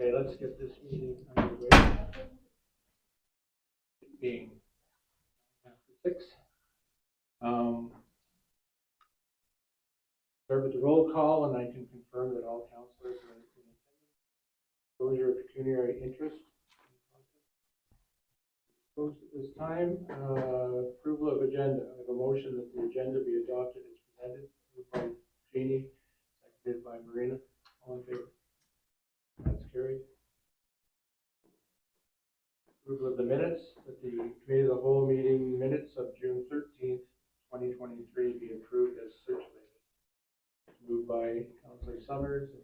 Okay, let's get this meeting underway. It being after 6. Start with the roll call, and I can confirm that all councillors are in attendance. Exposure of pecuniary interest. Closed at this time. Approval of agenda. I have a motion that the agenda be adopted as presented. Moved by Jeannie, seconded by Marina. All in favor? That's carried. Approval of the minutes, that the committee of the whole meeting minutes of June 13th, 2023 be approved as circulated. Moved by Councillor Summers and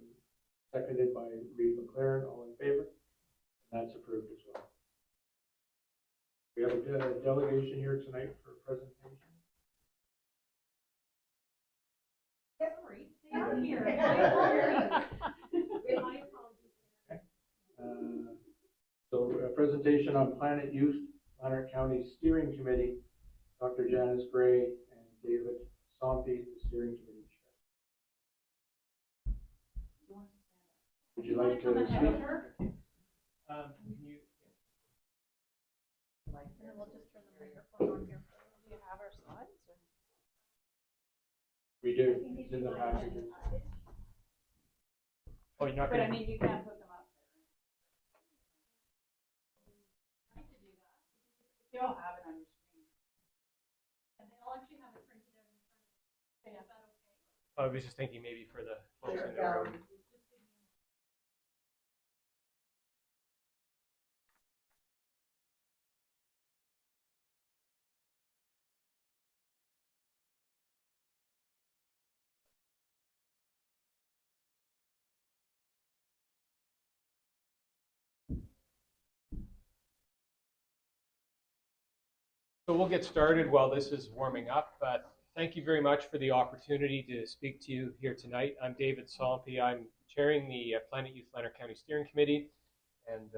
seconded by Reid McLaren. All in favor? And that's approved as well. We have a delegation here tonight for a presentation. Sorry, they are here. So a presentation on Planet Youth, Lanark County Steering Committee, Dr. Janice Gray and David Sompe, the Steering Committee Chair. Would you like to speak? Can you? And we'll just turn the microphone on here. Do you have our slides? Or? We do. It's in the package. Oh, you're not But going I mean, you can't put them up there. I could do that. You all have it on your screen. And they all actually have it printed out in front of them. Okay, is that okay? I was just thinking maybe for the folks in the room. So we'll get started while this is warming up. Thank you very much for the opportunity to speak to you here tonight. I'm David Sompe. I'm chairing the Planet Youth Lanark County Steering Committee, and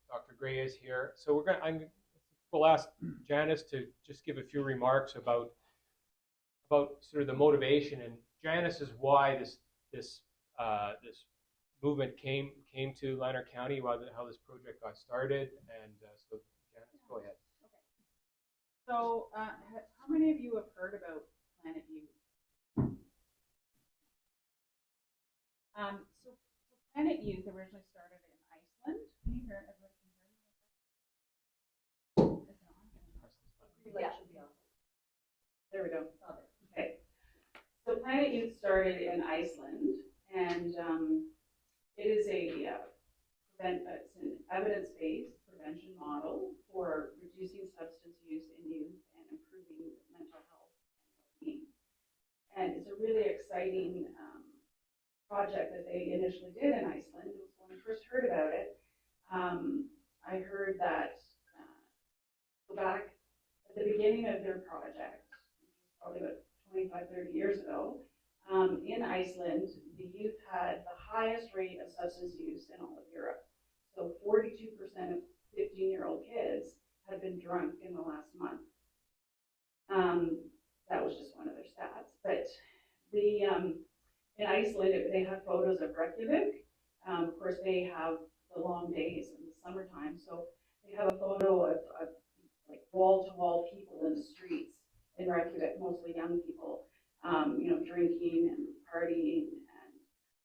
Dr. Gray is here. So we'll ask Janice to just give a few remarks about sort of the motivation, and Janice is why this movement came to Lanark County, how this project got started, and so Janice, go ahead. So, how many of you have heard about Planet Youth? So Planet Youth originally started in Iceland. Can you hear everybody? Yeah. There we go. Okay. So Planet Youth started in Iceland, and it is it's an evidence-based prevention model for reducing substance use in youth and improving mental health and well-being. And it's a really exciting project that they initially did in Iceland. When I first heard about it, I heard that back at the beginning of their project, probably about 25, 30 years ago, in Iceland, the youth had the highest rate of substance use in all of Europe. So 42% of 15-year-old kids had been drunk in the last month. That was just one of their stats. But in Iceland, they have photos of Reykjavik. Of course, they have the long days in the summertime. So they have a photo of like wall-to-wall people in the streets in Reykjavik, mostly young people, drinking and partying and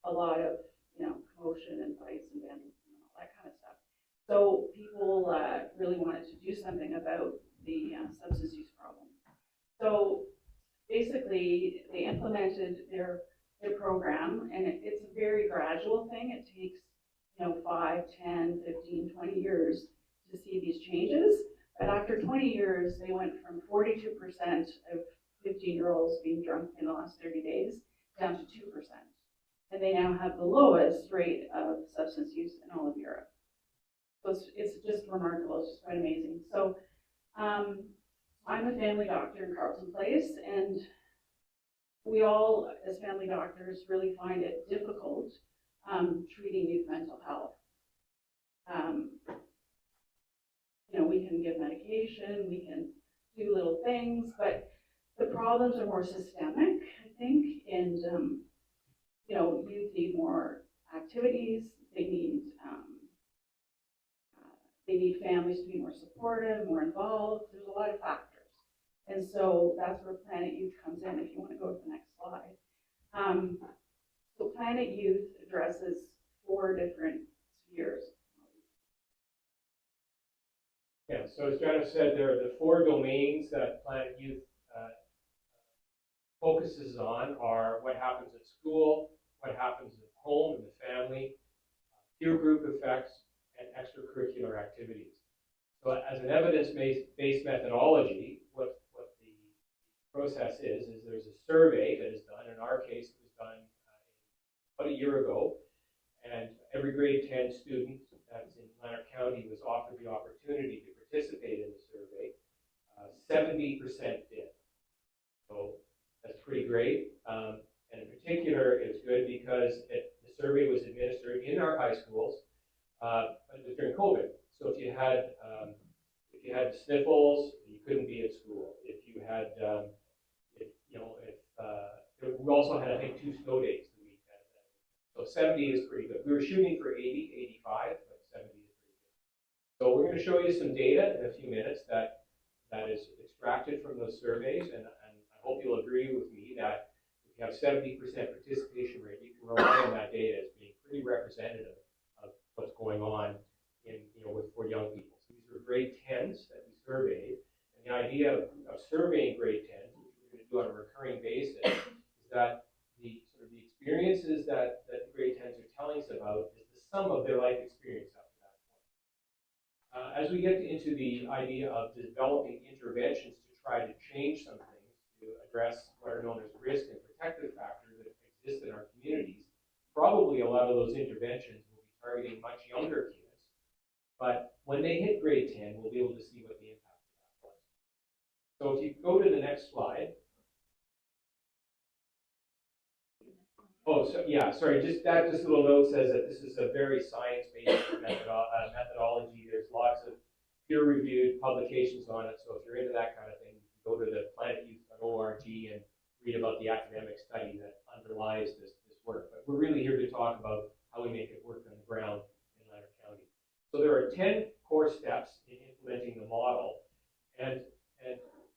a lot of, commotion and fights and vandalism and all that kind of stuff. So people really wanted to do something about the substance use problem. So basically, they implemented their program, and it's a very gradual thing. It takes 5, 10, 15, 20 years to see these changes. But after 20 years, they went from 42% of 15-year-olds being drunk in the last 30 days down to 2%. And they now have the lowest rate of substance use in all of Europe. So it's just remarkable. It's just quite amazing. So I'm a family doctor in Carleton Place, and we all, as family doctors, really find it difficult treating youth mental health. We can give medication, we can do little things, but the problems are more systemic, I think, and youth need more activities, they need They need families to be more supportive, more involved. There's a lot of factors. And so that's where Planet Youth comes in, if you want to go to the next slide. So Planet Youth addresses 4 different spheres. Yeah, so as Jenna said, there are the 4 domains that Planet Youth focuses on are what happens at school, what happens at home in the family, peer group effects, and extracurricular activities. So as an evidence-based methodology, what the process is there's a survey that is done. In our case, it was done about a year ago, and every grade 10 student that's in Lanark County was offered the opportunity to participate in the survey. 70% did. So that's pretty great. And in particular, it's good because the survey was administered in our high schools, but it was during COVID. So if you had sniffles, you couldn't be at school. If you had, we also had, I think, 2 snow days the week. So 70 is pretty good. We were shooting for 80, 85, but 70 is pretty good. So we're going to show you some data in a few minutes that is extracted from those surveys, and I hope you'll agree with me that if you have 70% participation rate, you can rely on that data as being pretty representative of what's going on for young people. So these were grade 10s that we surveyed, and the idea of surveying grade 10s, which we're going to do on a recurring basis, is that the experiences that the grade 10s are telling us about is the sum of their life experience up to that point. As we get into the idea of developing interventions to try to change some things, to address what are known as risk and protective factors that exist in our communities, probably a lot of those interventions will be targeting much younger kids. But when they hit grade 10, we'll be able to see what the impact of that was. So if you go to the next slide. Oh, so yeah, sorry, just a little note says that this is a very science-based methodology. There's lots of peer-reviewed publications on it. So if you're into that kind of thing, you can go to the planetyouth.org and read about the academic study that underlies this work. But we're really here to talk about how we make it work on the ground in Lanark County. So there are 10 core steps in implementing the model, and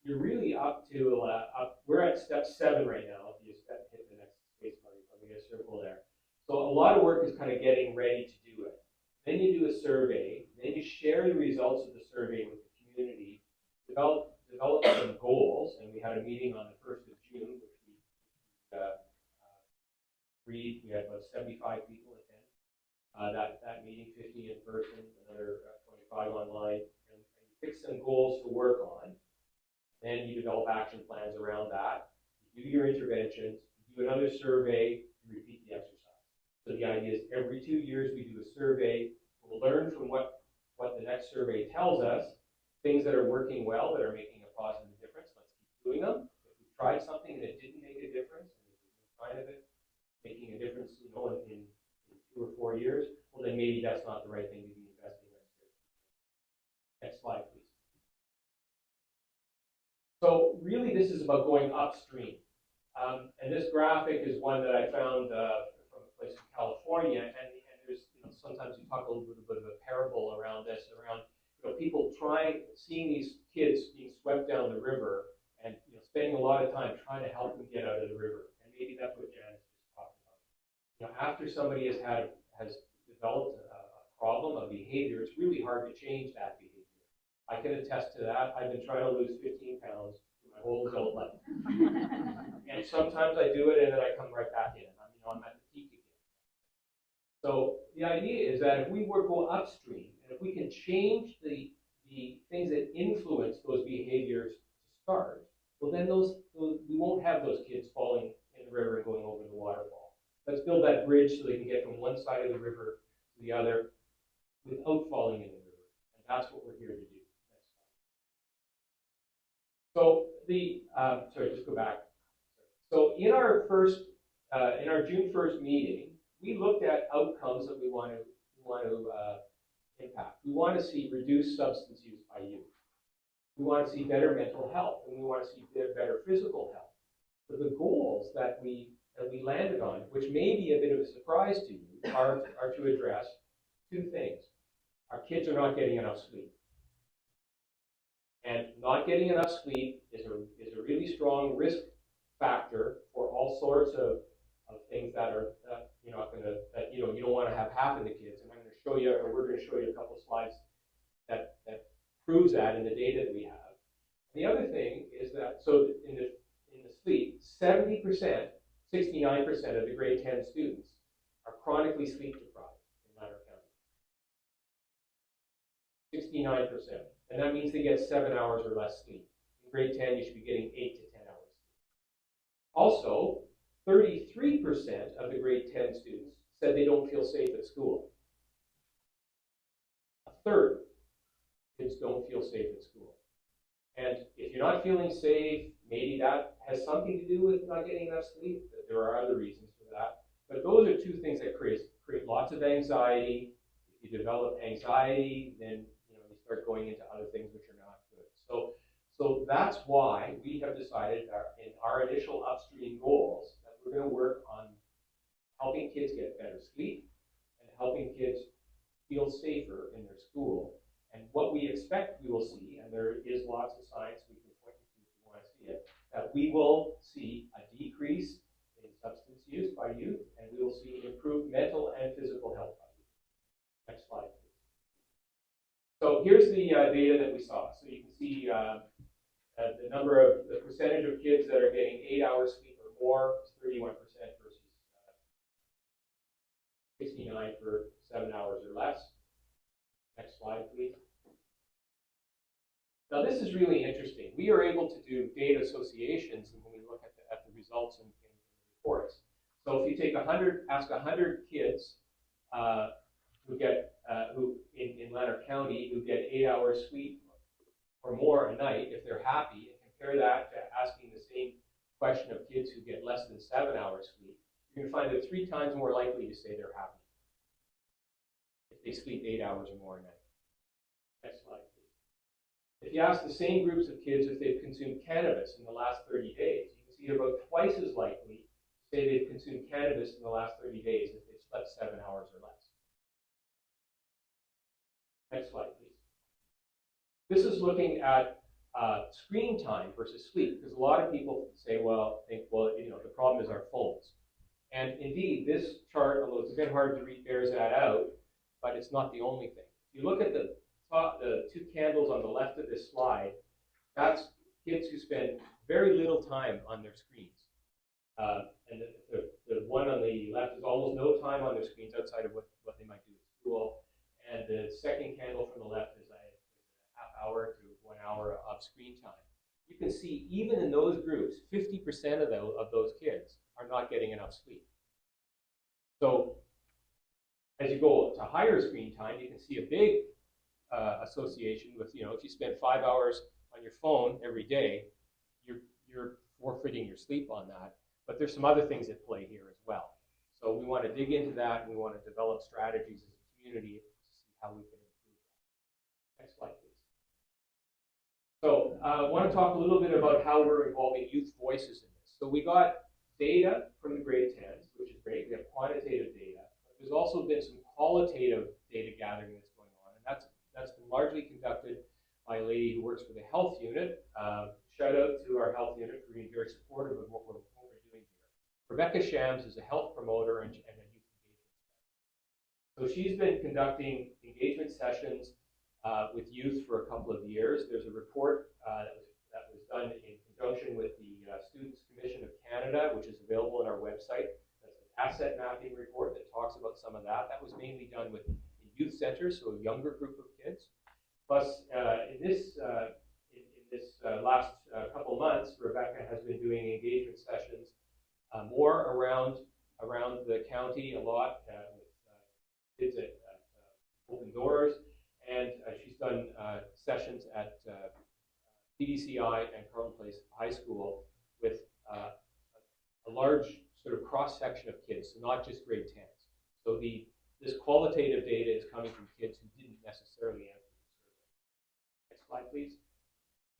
you're really up to we're at step 7 right now. If you hit the next space bar, you probably get a circle there. So a lot of work is kind of getting ready to do it. Then you do a survey. Then you share the results of the survey with the community. Develop some goals, and we had a meeting on the 1st of June, which we had about 75 people attend. That meeting, 50 in person, another 25 online, and you pick some goals to work on. Then you develop action plans around that. You do your interventions, you do another survey, you repeat the exercise. So the idea is every 2 years we do a survey. We'll learn from what the next survey tells us, things that are working well, that are making a positive difference. Let's keep doing them. If we tried something and it didn't make a difference, and there's no sign of it making a difference, in 2 or 4 years, well, then maybe that's not the right thing to be investing in. Next slide, please. So really, this is about going upstream. And this graphic is one that I found from a place in California, and there's sometimes you talk a little bit of a parable around this, around people seeing these kids being swept down the river, and spending a lot of time trying to help them get out of the river. And maybe that's what Janice just talked about. After somebody has developed a problem, a behavior, it's really hard to change that behavior. I can attest to that. I've been trying to lose 15 pounds my whole adult life. And sometimes I do it and then I come right back in. I'm at the peak again. So the idea is that if we go upstream, and if we can change the things that influence those behaviors to start, well then we won't have those kids falling in the river and going over the waterfall. Let's build that bridge so they can get from one side of the river to the other without falling in the river. And that's what we're here to do. So sorry, just go back. So in our June 1st meeting, we looked at outcomes that we want to impact. We want to see reduced substance use by youth. We want to see better mental health, and we want to see better physical health. So the goals that we landed on, which may be a bit of a surprise to you, are to address 2 things. our kids are not getting enough sleep. And not getting enough sleep is a really strong risk factor for all sorts of things that you're not going to, that you don't want to have happen to kids. And I'm going to show you, or we're going to show you a couple of slides that proves that in the data that we have. The other thing is that, so in the sleep, 70%, 69% of the grade 10 students are chronically sleep deprived in Lanark County. 69%. And that means they get 7 hours or less sleep. In grade 10, you should be getting 8 to 10 hours. Also, 33% of the grade 10 students said they don't feel safe at school. A third of kids don't feel safe at school. And if you're not feeling safe, maybe that has something to do with not getting enough sleep. There are other reasons for that. But those are two things that create lots of anxiety. If you develop anxiety, then you start going into other things which are not good. So that's why we have decided that in our initial upstream goals that we're going to work on helping kids get better sleep and helping kids feel safer in their school. And what we expect we will see, and there is lots of science we can point you to if you want to see it, that we will see a decrease in substance use by youth, and we will see improved mental and physical health by youth. Next slide, please. So here's the data that we saw. So you can see the percentage of kids that are getting 8 hours sleep or more is 31% versus 69 for 7 hours or less. Next slide, please. Now, this is really interesting. We are able to do data associations when we look at the results in reports. So if you take ask 100 kids who in Lanark County who get 8 hours sleep or more a night, if they're happy, and compare that to asking the same question of kids who get less than 7 hours sleep, you're going to find they're 3 times more likely to say they're happy if they sleep 8 hours or more a night. Next slide, please. If you ask the same groups of kids if they've consumed cannabis in the last 30 days, you can see they're about twice as likely to say they've consumed cannabis in the last 30 days if they've slept 7 hours or less. Next slide, please. This is looking at screen time versus sleep, because a lot of people think, the problem is our phones. And indeed, this chart, although it's a bit hard to read, bears that out, but it's not the only thing. If you look at the 2 candles on the left of this slide, that's kids who spend very little time on their screens. And the one on the left is almost no time on their screens outside of what they might do at school. And the second candle from the left is a half hour to 1 hour of screen time. You can see even in those groups, 50% of those kids are not getting enough sleep. So as you go to higher screen time, you can see a big association with, if you spend 5 hours on your phone every day, you're forfeiting your sleep on that. But there's some other things at play here as well. So we want to dig into that, and we want to develop strategies as a community to see how we can improve that. Next slide, please. So I want to talk a little bit about how we're involving youth voices in this. So we got data from the grade 10s, which is great. We have quantitative data. But there's also been some qualitative data gathering that's going on, and that's been largely conducted by a lady who works for the health unit. Shout out to our health unit for being very supportive of what we're doing here. Rebecca Shams is a health promoter and a youth engagement specialist. So she's been conducting engagement sessions with youth for a couple of years. There's a report that was done in conjunction with the Students' Commission of Canada, which is available on our website. That's an asset mapping report that talks about some of that. That was mainly done with youth centers, so a younger group of kids. Plus, in this last couple of months, Rebecca has been doing engagement sessions more around the county a lot with kids at Open Doors, and she's done sessions at PDCI and Carleton Place High School with a large sort of cross-section of kids, so not just grade 10s. So this qualitative data is coming from kids who didn't necessarily answer the survey. Next slide, please.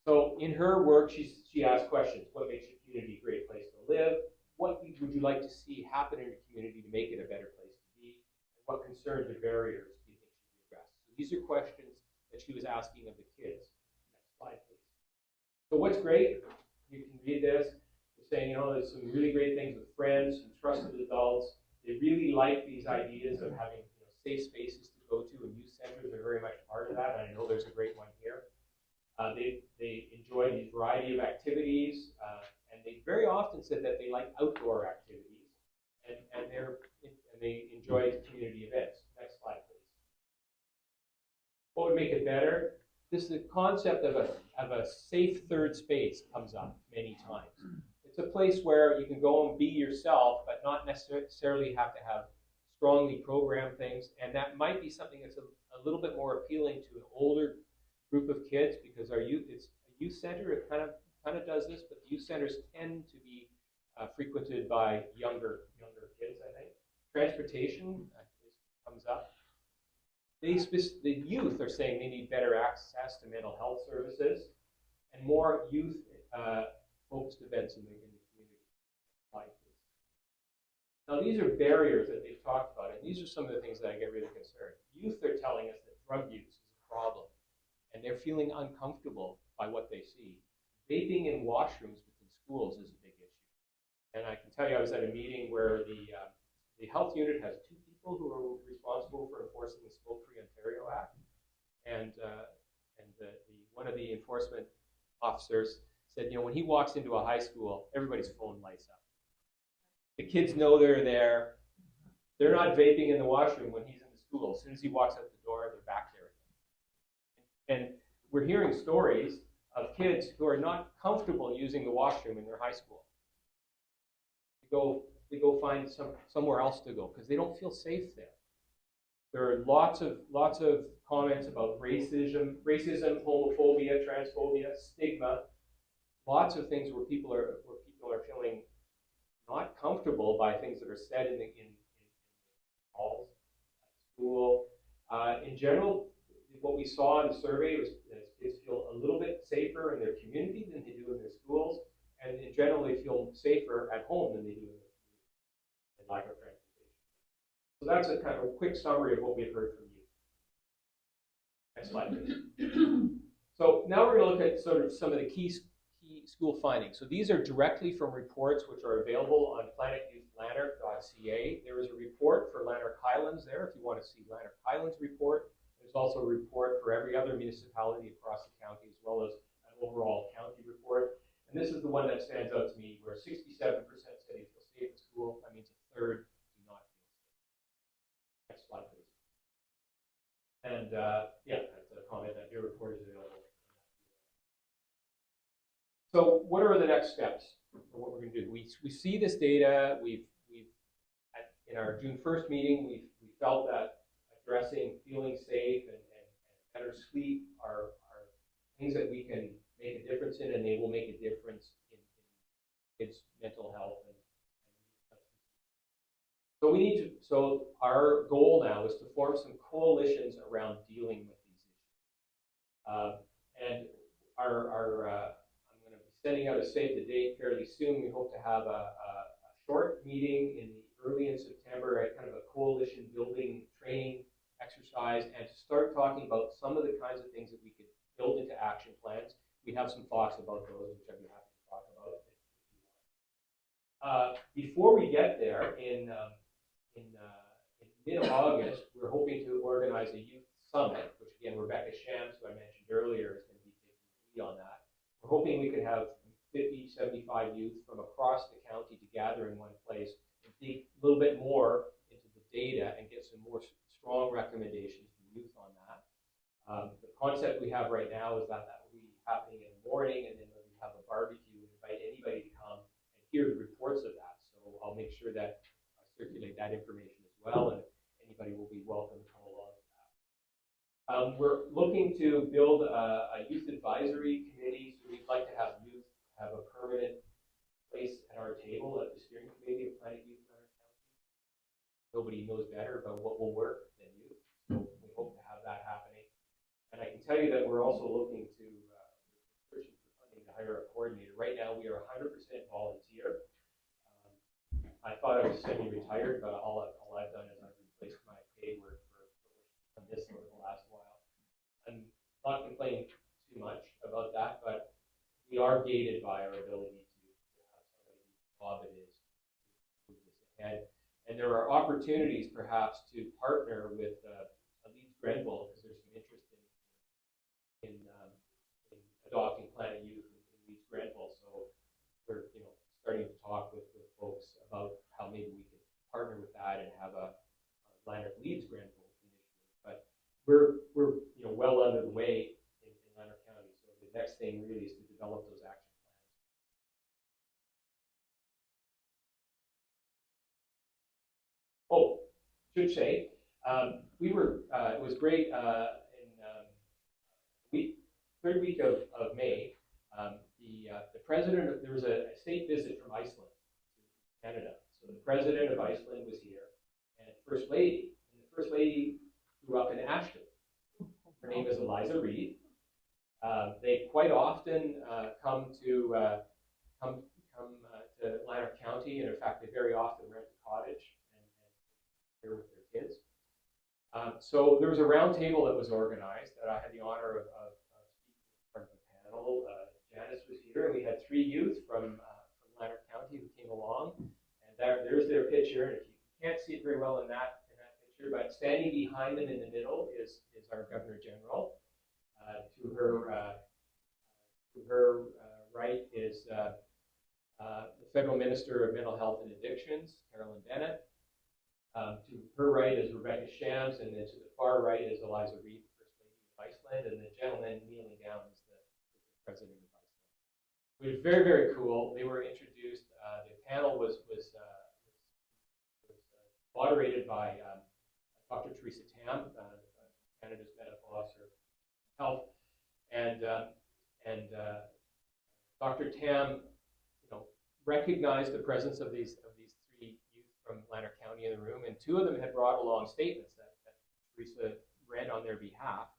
So in her work, she asks questions. What makes your community a great place to live? What would you like to see happen in your community to make it a better place to be? And what concerns or barriers do you think should be addressed? So These are questions that she was asking of the kids. Next slide, please. So what's great, you can read this, they're saying, there's some really great things with friends and trusted adults. They really like these ideas of having safe spaces to go to, and youth centers are very much part of that, and I know there's a great one here. They enjoy these variety of activities, and they very often said that they like outdoor activities, and they enjoy community events. Next slide, please. What would make it better? The concept of a safe third space comes up many times. It's a place where you can go and be yourself, but not necessarily have to have strongly programmed things, and that might be something that's a little bit more appealing to an older group of kids, because it's a youth center. It kind of does this, but youth centers tend to be frequented by younger kids, I think. Transportation comes up. The youth are saying they need better access to mental health services and more youth focused events in the community. Slide, please. Now, these are barriers that they've talked about, and these are some of the things that I get really concerned. Youth are telling us that drug use is a problem, and they're feeling uncomfortable by what they see. Vaping in washrooms within schools is a big issue. And I can tell you, I was at a meeting where the health unit has two people who are responsible for enforcing the Smoke-Free Ontario Act, and one of the enforcement officers said, when he walks into a high school, everybody's phone lights up. The kids know they're there. They're not vaping in the washroom when he's in the school. As soon as he walks out the door, they're back there again. And we're hearing stories of kids who are not comfortable using the washroom in their high school. They go find somewhere else to go because they don't feel safe there. There are lots of comments about racism, homophobia, transphobia, stigma. Lots of things where people are feeling not comfortable by things that are said in halls, at school. In general, what we saw in the survey was that kids feel a little bit safer in their community than they do in their schools, and in general, they feel safer at home than they do in their community, and lack of transportation. So that's a kind of a quick summary of what we've heard from you. Next slide, please. So now we're going to look at sort of some of the key school findings. So these are directly from reports which are available on planetyouthlanark.ca. There is a report for Lanark Highlands there if you want to see Lanark Highlands report. There's also a report for every other municipality across the county, as well as an overall county report. And this is the one that stands out to me, where 67% say they feel safe at school. That means a third do not feel safe. Next slide, please. And that's a comment that your report is available. So what are the next steps for what we're going to do? We see this data. In our June 1st meeting, we felt that addressing feeling safe and better sleep are things that we can make a difference in, and they will make a difference in kids' mental health. So our goal now is to form some coalitions around dealing with these issues. And I'm going to be sending out a save the date fairly soon. We hope to have a short meeting early in September at kind of a coalition building training exercise, and to start talking about some of the kinds of things that we could build into action plans. We have some thoughts about those, which I'd be happy to talk about if you want. Before we get there, in mid-August, we're hoping to organize a youth summit, which again, Rebecca Shams, who I mentioned earlier, is going to be taking the lead on that. We're hoping we could have 50, 75 youth from across the county to gather in one place and dig a little bit more into the data and get some more strong recommendations from youth on that. The concept we have right now is that will be happening in the morning, and then we have a barbecue and invite anybody to come and hear the reports of that. So I'll make sure that I circulate that information as well, and anybody will be welcome to come along with that. We're looking to build a youth advisory committee, so we'd like to have youth have a permanent place at our table at the steering committee of Planet Youth Lanark County. Nobody knows better about what will work than you, so we hope to have that happening. And I can tell you that we're also looking to searching for funding to hire a coordinator. Right now, we are 100% volunteer. I thought I was semi-retired, but all I've done is I've replaced my paid work for this over the last while. not complaining too much about that, but we are gated by our ability to have somebody whose job it is to move this ahead. And there are opportunities perhaps to partner with Leeds Grenville, because there's some interest in adopting Planet Youth in Leeds Grenville. So we're starting to talk with folks about how maybe we could partner with that and have a Lanark Leeds Grenville initiative. But we're well under the way in Lanark County. So the next thing really is to develop those action plans. Oh, should say, it was great in third week of May. The president, there was a state visit from Iceland to Canada. So the president of Iceland was here, and First Lady. And the First Lady grew up in Ashton. Her name is Eliza Reid. They quite often come to Lanark County, and in fact, they very often rent a cottage and here with their kids. So there was a round table that was organized that I had the honor of speaking in front of the panel. Janice was here, and we had 3 youth from Lanark County who came along, and there's their picture. And if you can't see it very well in that picture, but standing behind them in the middle is our Governor General. To her right is the Federal Minister of Mental Health and Addictions, Carolyn Bennett. To her right is Rebecca Shams, and then to the far right is Eliza Reid, First Lady of Iceland, and the gentleman kneeling down is the President of Iceland. It was very, very cool. They were introduced. The panel was moderated by Dr. Teresa Tam, Canada's Medical Officer of Health, and Dr. Tam, recognized the presence of these 3 youth from Lanark County in the room, and 2 of them had brought along statements that Teresa read on their behalf.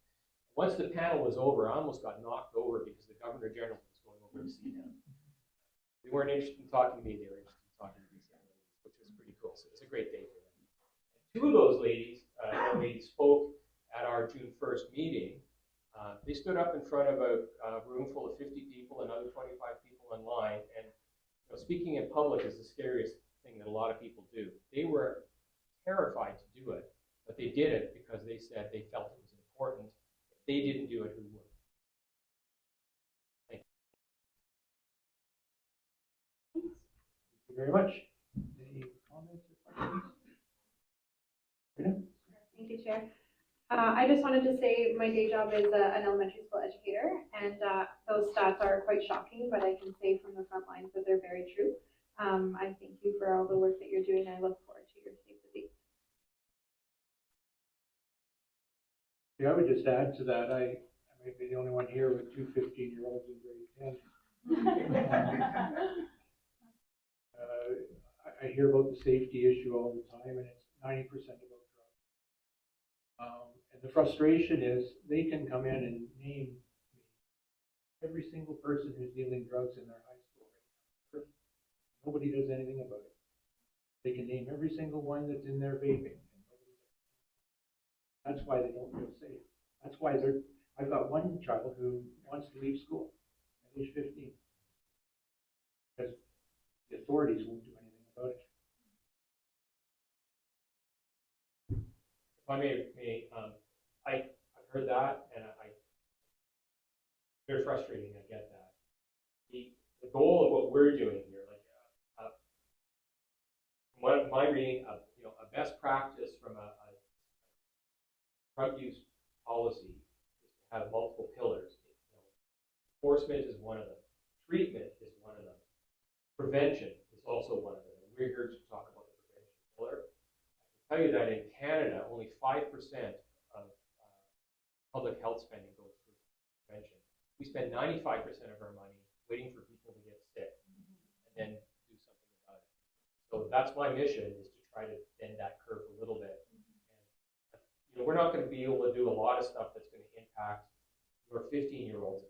Once the panel was over, I almost got knocked over because the Governor General was going over to see them. They weren't interested in talking to me; they were interested in talking to these young ladies, which was pretty cool. So it's a great day for them. And 2 of those young ladies, spoke at our June 1st meeting. They stood up in front of a room full of 50 people, another 25 people in line, and speaking in public is the scariest thing that a lot of people do. They were terrified to do it, but they did it because they said they felt it was important. If they didn't do it, who would? Thank you. Thank you very much. Any comments or questions? Thank you, Chair. I just wanted to say my day job is an elementary school educator, and those stats are quite shocking, but I can say from the front lines that they're very true. I thank you for all the work that you're doing. I look forward to your safe visit. Yeah, I would just add to that, I may be the only one here with 2 15-year-olds in grade 10. I hear about the safety issue all the time, and it's 90% about drugs. And the frustration is they can come in and name every single person who's dealing drugs in their high school right now. Nobody does anything about it. They can name every single one that's in their vaping. That's why they don't feel safe. That's why I've got one child who wants to leave school at age 15 because the authorities won't do anything about it. If I may, I've heard that, and very frustrating. I get that. The goal of what we're doing here, from my reading, a best practice from a drug use policy is to have multiple pillars. Enforcement is one of them. Treatment is one of them. Prevention is also one of them. And we're here to talk about the prevention pillar. I can tell you that in Canada, only 5% of public health spending goes through prevention. We spend 95% of our money waiting for people to get sick and then do something about it. So that's my mission, is to try to bend that curve a little bit. And we're not going to be able to do a lot of stuff that's going to impact your 15-year-olds,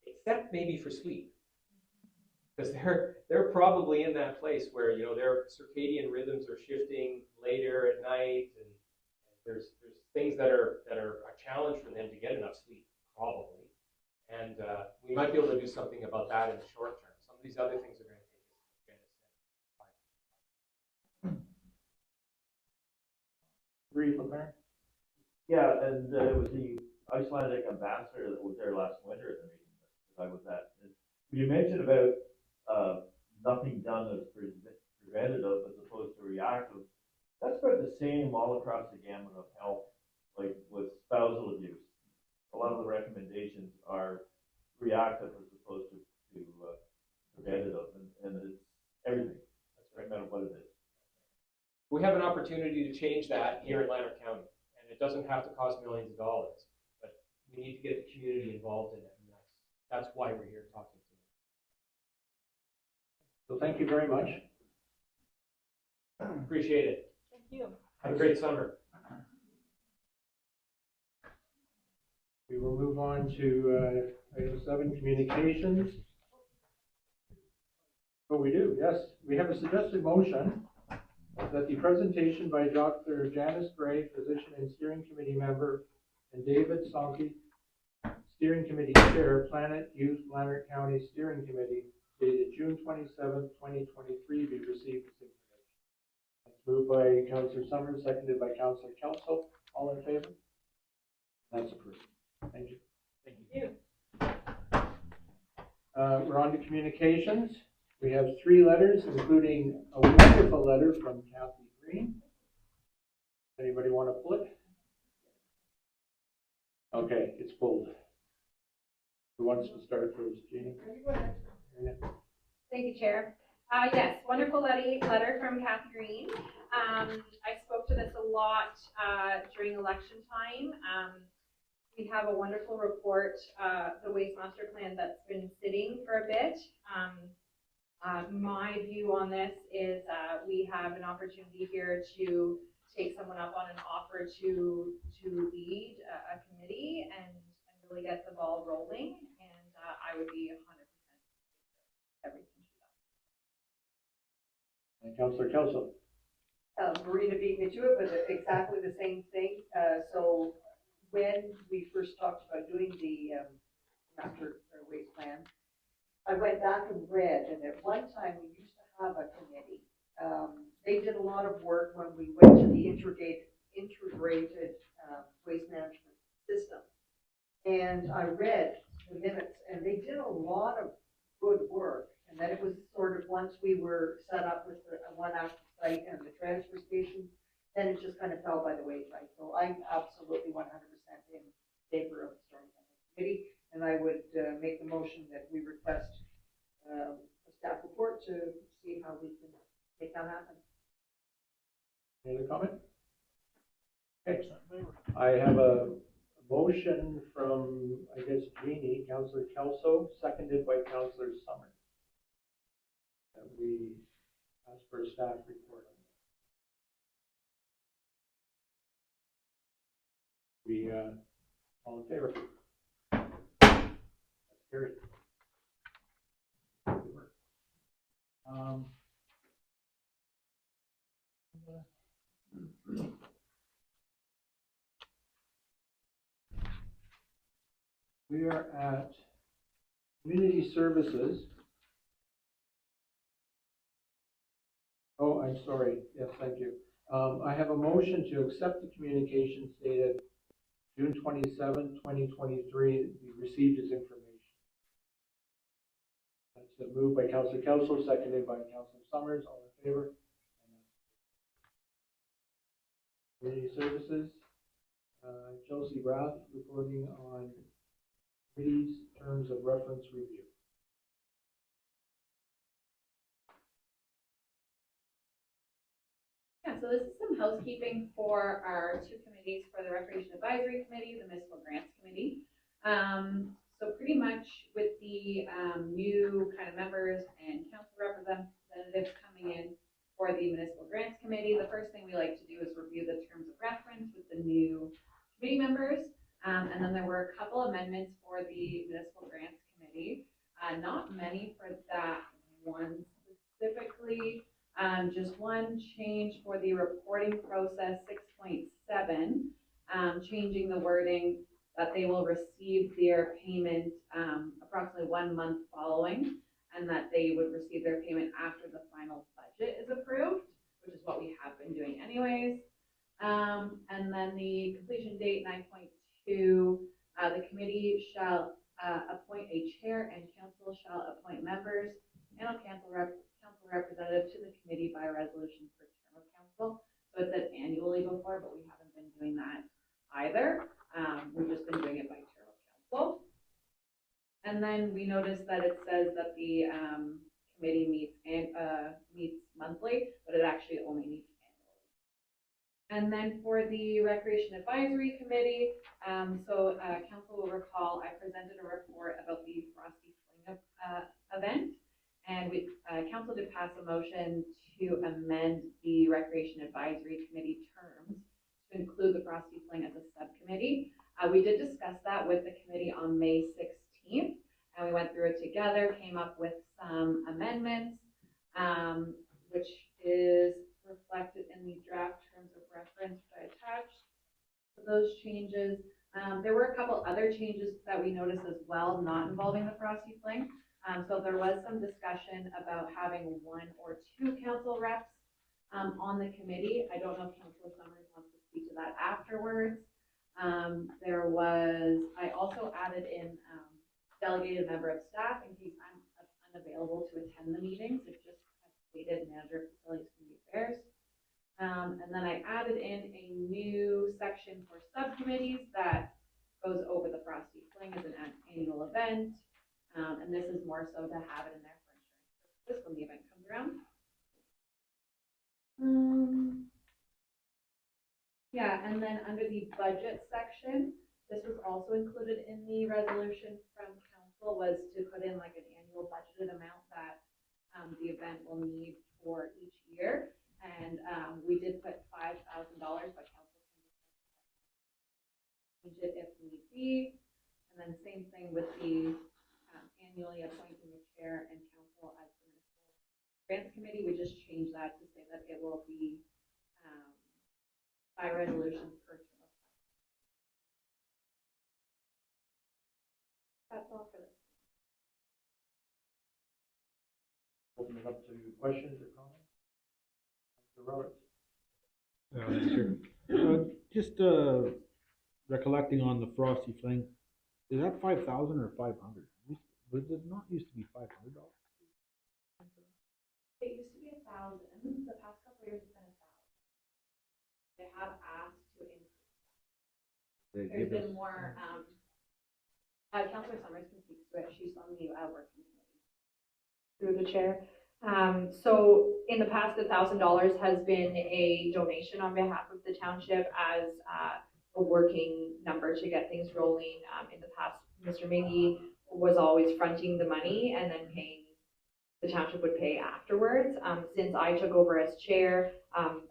except maybe for sleep, because they're probably in that place where their circadian rhythms are shifting later at night, and there's things that are a challenge for them to get enough sleep. probably. And we might be able to do something about that in the short term. Some of these other things are going to take us. Agree, McLaren? Yeah, and it was the Icelandic ambassador that was there last winter at the meeting that I was at. And you mentioned about nothing done as preventative as opposed to reactive. That's about the same all across the gamut of health, like with spousal abuse. A lot of the recommendations are reactive as opposed to preventative, and it's everything. That's no matter what it is. We have an opportunity to change that here in Lanark County, and it doesn't have to cost millions of dollars, but we need to get the community involved in it, and that's why we're here talking to you. So thank you very much. Appreciate it. Thank you. Have a great summer. We will move on to item 7, communications. Oh, we do, yes. We have a suggested motion that the presentation by Dr. Janice Gray, physician and steering committee member, and David Sonke, steering committee chair, Planet Youth Lanark County Steering Committee, dated June 27th, 2023, be received as information. That's moved by Councillor Summers, seconded by Councillor Kelso. All in favor? That's approved. Thank you. Thank you. We're on to communications. We have 3 letters, including a wonderful letter from Kathy Green. Anybody want to pull it? Okay, it's pulled. Who wants to start first, Jeannie? Thank you, Chair. Yes, wonderful letter from Kathy Green. I spoke to this a lot during election time. We have a wonderful report, the Waste Master Plan, that's been sitting for a bit. My view on this is we have an opportunity here to take someone up on an offer to lead a committee and really get the ball rolling. And I would be 100% everything she does. And Councillor Kelso. Marina beat me to it, but exactly the same thing. So when we first talked about doing the master waste plan, I went back and read, and at one time we used to have a committee. They did a lot of work when we went to the integrated waste management system. And I read the minutes, and they did a lot of good work. And then it was sort of, once we were set up with the one active site and the transfer station, then it just kind of fell by the wayside. So I'm absolutely 100% in favor of starting a committee. And I would make the motion that we request a staff report to see how we can make that happen. Any other comment? Okay. I have a motion from, I guess, Jeannie, Councillor Kelso, seconded by Councillor Summers, that we ask for a staff report on that. We, all in favor? That's carried. We are at community services. Oh, I'm sorry. Yes, thank you. I have a motion to accept the communications dated June 27, 2023, be received as information. That's moved by Councillor Kelso, seconded by Councillor Summers. All in favor? Community services. Chelsea Rath reporting on committee's terms of reference review. Yeah, so this is some housekeeping for our 2 committees, for the Recreation Advisory Committee, the Municipal Grants Committee. So pretty much with the new kind of members and council representatives coming in for the Municipal Grants Committee, the first thing we like to do is review the terms of reference with the new committee members. And then there were a couple amendments for the Municipal Grants Committee. Not many for that one specifically. Just one change for the reporting process 6.7, changing the wording that they will receive their payment approximately 1 month following, and that they would receive their payment after the final budget is approved, which is what we have been doing anyways. And then the completion date 9.2, the committee shall appoint a chair and council shall appoint members and a council representative to the committee by resolution for term of council. So it said annually before, but we haven't been doing that either. We've just been doing it by term of council. And then we noticed that it says that the committee meets monthly, but it actually only meets annually. And then for the Recreation Advisory Committee, council will recall I presented a report about the Frosty Fling event, and council did pass a motion to amend the Recreation Advisory Committee terms to include the Frosty Fling as a subcommittee. We did discuss that with the committee on May 16th, and we went through it together, came up with some amendments, which is reflected in the draft terms of reference that I attached to those changes. There were a couple other changes that we noticed as well, not involving the Frosty Fling. So there was some discussion about having 1 or 2 council reps on the committee. I don't know if Councilor Summers wants to speak to that afterwards. I also added in delegated member of staff in case I'm unavailable to attend the meetings. It just stated manager of facilities community affairs. And then I added in a new section for subcommittees that goes over the Frosty Fling as an annual event. And this is more so to have it in there for insurance purposes when the event comes around. Yeah, and then under the budget section, this was also included in the resolution from council, was to put in like an annual budgeted amount that the event will need for each year. And we did put $5,000, but council can change it if need be. And then same thing with the annually appointing a chair and council as the municipal grants committee. We just changed that to say that it will be by resolution per term. That's all for this. Open it up to questions or comments. Mr. Roberts. Sure. Just recollecting on the Frosty Fling, is that 5,000 or 500? But it not used to be $500. It used to be 1,000. The past couple of years it's been 1,000. They have asked to increase. There's been more. Councilor Summers can speak to it. She's on the working committee. Through the chair. So in the past, $1,000 has been a donation on behalf of the township as a working number to get things rolling. In the past, Mr. Miggy was always fronting the money and then the township would pay afterwards. Since I took over as chair,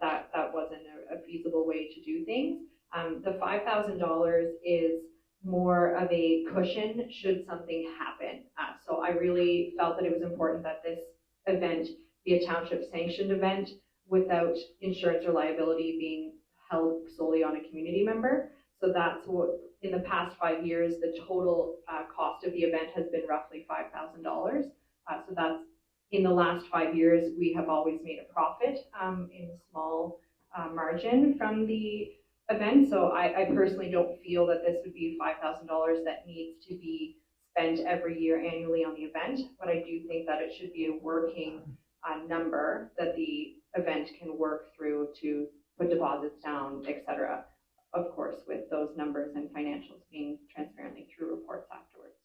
that wasn't a feasible way to do things. The $5,000 is more of a cushion should something happen. So I really felt that it was important that this event be a township sanctioned event without insurance or liability being held solely on a community member. So that's what, in the past 5 years, the total cost of the event has been roughly $5,000. So that's, in the last 5 years, we have always made a profit in a small margin from the event. So I personally don't feel that this would be $5,000 that needs to be spent every year annually on the event, but I do think that it should be a working number that the event can work through to put deposits down, etc. Of course, with those numbers and financials being transparently through reports afterwards.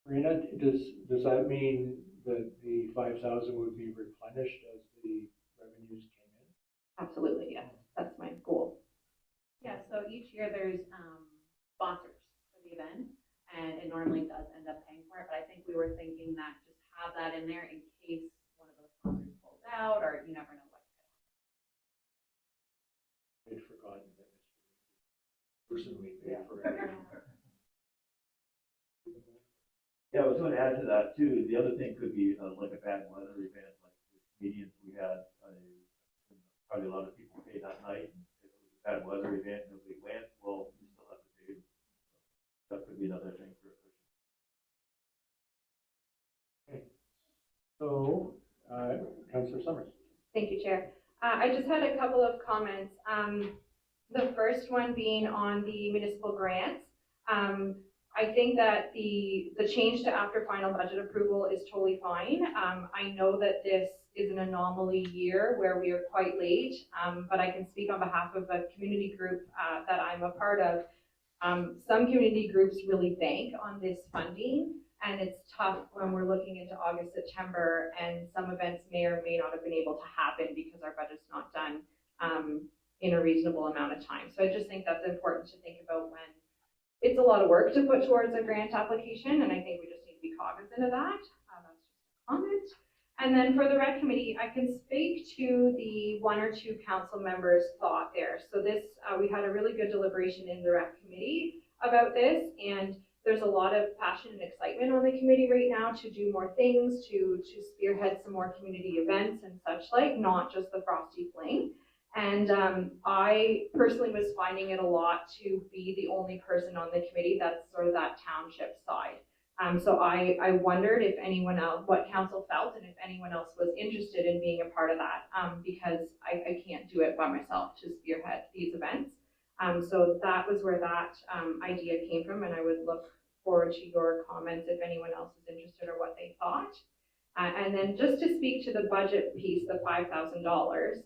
Marina, does that mean that the 5,000 would be replenished as the revenues came in? Absolutely, yes. That's my goal. Yeah, so each year there's sponsors for the event, and it normally does end up paying for it, but I think we were thinking that just have that in there in case one of those sponsors pulls out, or you never know what could happen. I'd forgotten that Mr. personally paid for it. Yeah, I was going to add to that too. The other thing could be like a bad weather event, like the comedians we had. Probably a lot of people paid that night. And if it was a bad weather event, nobody went. Well, we still have to pay be another thing for a cushion. So, Councillor Summers. Thank you, Chair. I just had a couple of comments. The first one being on the municipal grants. I think that the change to after final budget approval is totally fine. I know that this is an anomaly year where we are quite late, but I can speak on behalf of a community group that I'm a part of. Some community groups really bank on this funding, and it's tough when we're looking into August, September, and some events may or may not have been able to happen because our budget's not done in a reasonable amount of time. So I just think that's important to think about when it's a lot of work to put towards a grant application, and I think we just need to be cognizant of that. That's just a comment. And then for the rec committee, I can speak to the one or two council members' thought there. So this, we had a really good deliberation in the rec committee about this, and there's a lot of passion and excitement on the committee right now to do more things, to spearhead some more community events and such like, not just the Frosty Fling. And I personally was finding it a lot to be the only person on the committee that's sort of that township side. So I wondered if anyone else, what council felt, and if anyone else was interested in being a part of that, because I can't do it by myself to spearhead these events. So that was where that idea came from, and I would look forward to your comments if anyone else is interested or what they thought. And then just to speak to the budget piece, the $5,000,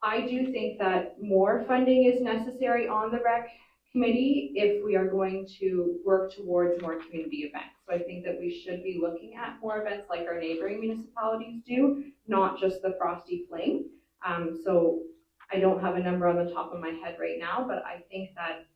I do think that more funding is necessary on the rec committee if we are going to work towards more community events. So I think that we should be looking at more events like our neighboring municipalities do, not just the Frosty Fling. So I don't have a number on the top of my head right now, but I think that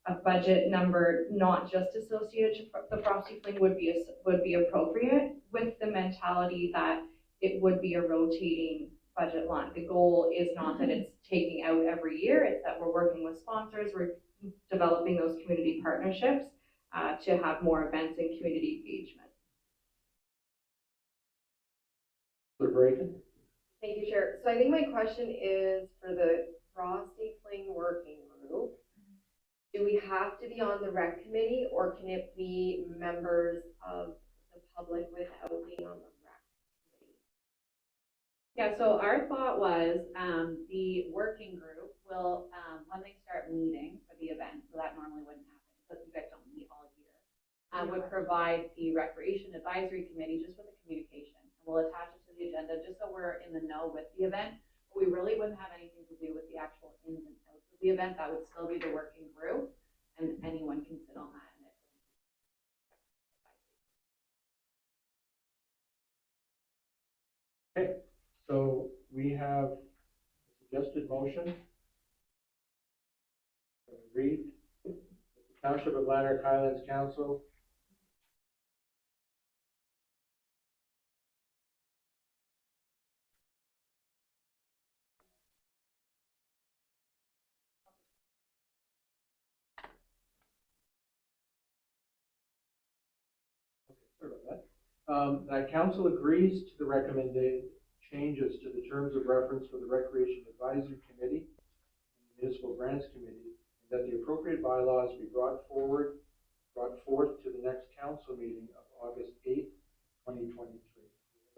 a budget number not just associated to the Frosty Fling would be appropriate, with the mentality that it would be a rotating budget line. The goal is not that it's taking out every year, it's that we're working with sponsors, we're developing those community partnerships to have more events and community engagement. Thank you, Chair. So I think my question is for the Frosty Fling working group, do we have to be on the rec committee, or can it be members of the public without being on the rec committee? Yeah, so our thought was the working group will, when they start meeting for the event, so that normally wouldn't happen because you guys don't meet all year, would provide the Recreation Advisory Committee just with a communication. We'll attach it to the agenda just so we're in the know with the event, but we really wouldn't have anything to do with the actual ins and outs of the event. That would still be the working group, and anyone can sit on that. Okay, so we have a suggested motion. Read the Township of Lanark Highlands Council that council agrees to the recommended changes to the terms of reference for the Recreation Advisory Committee and the Municipal Grants Committee, and that the appropriate bylaws be brought forth to the next council meeting of August 8th, 2023.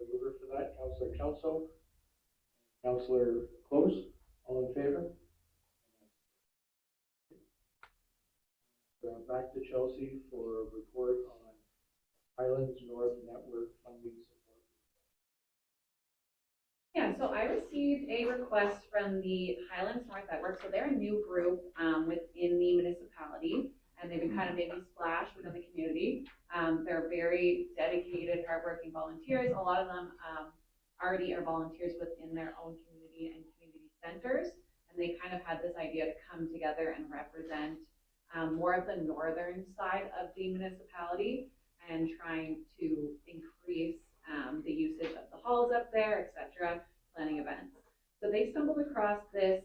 The mover for that, Councillor Kelso, Councillor Close, all in favor? Back to Chelsea for a report on Highlands North Network funding support. Yeah, so I received a request from the Highlands North Network. So they're a new group within the municipality, and they've been kind of making splash within the community. They're very dedicated, hardworking volunteers. A lot of them already are volunteers within their own community and community centers, and they kind of had this idea to come together and represent more of the northern side of the municipality, and trying to increase the usage of the halls up there, etc., planning events. So they stumbled across this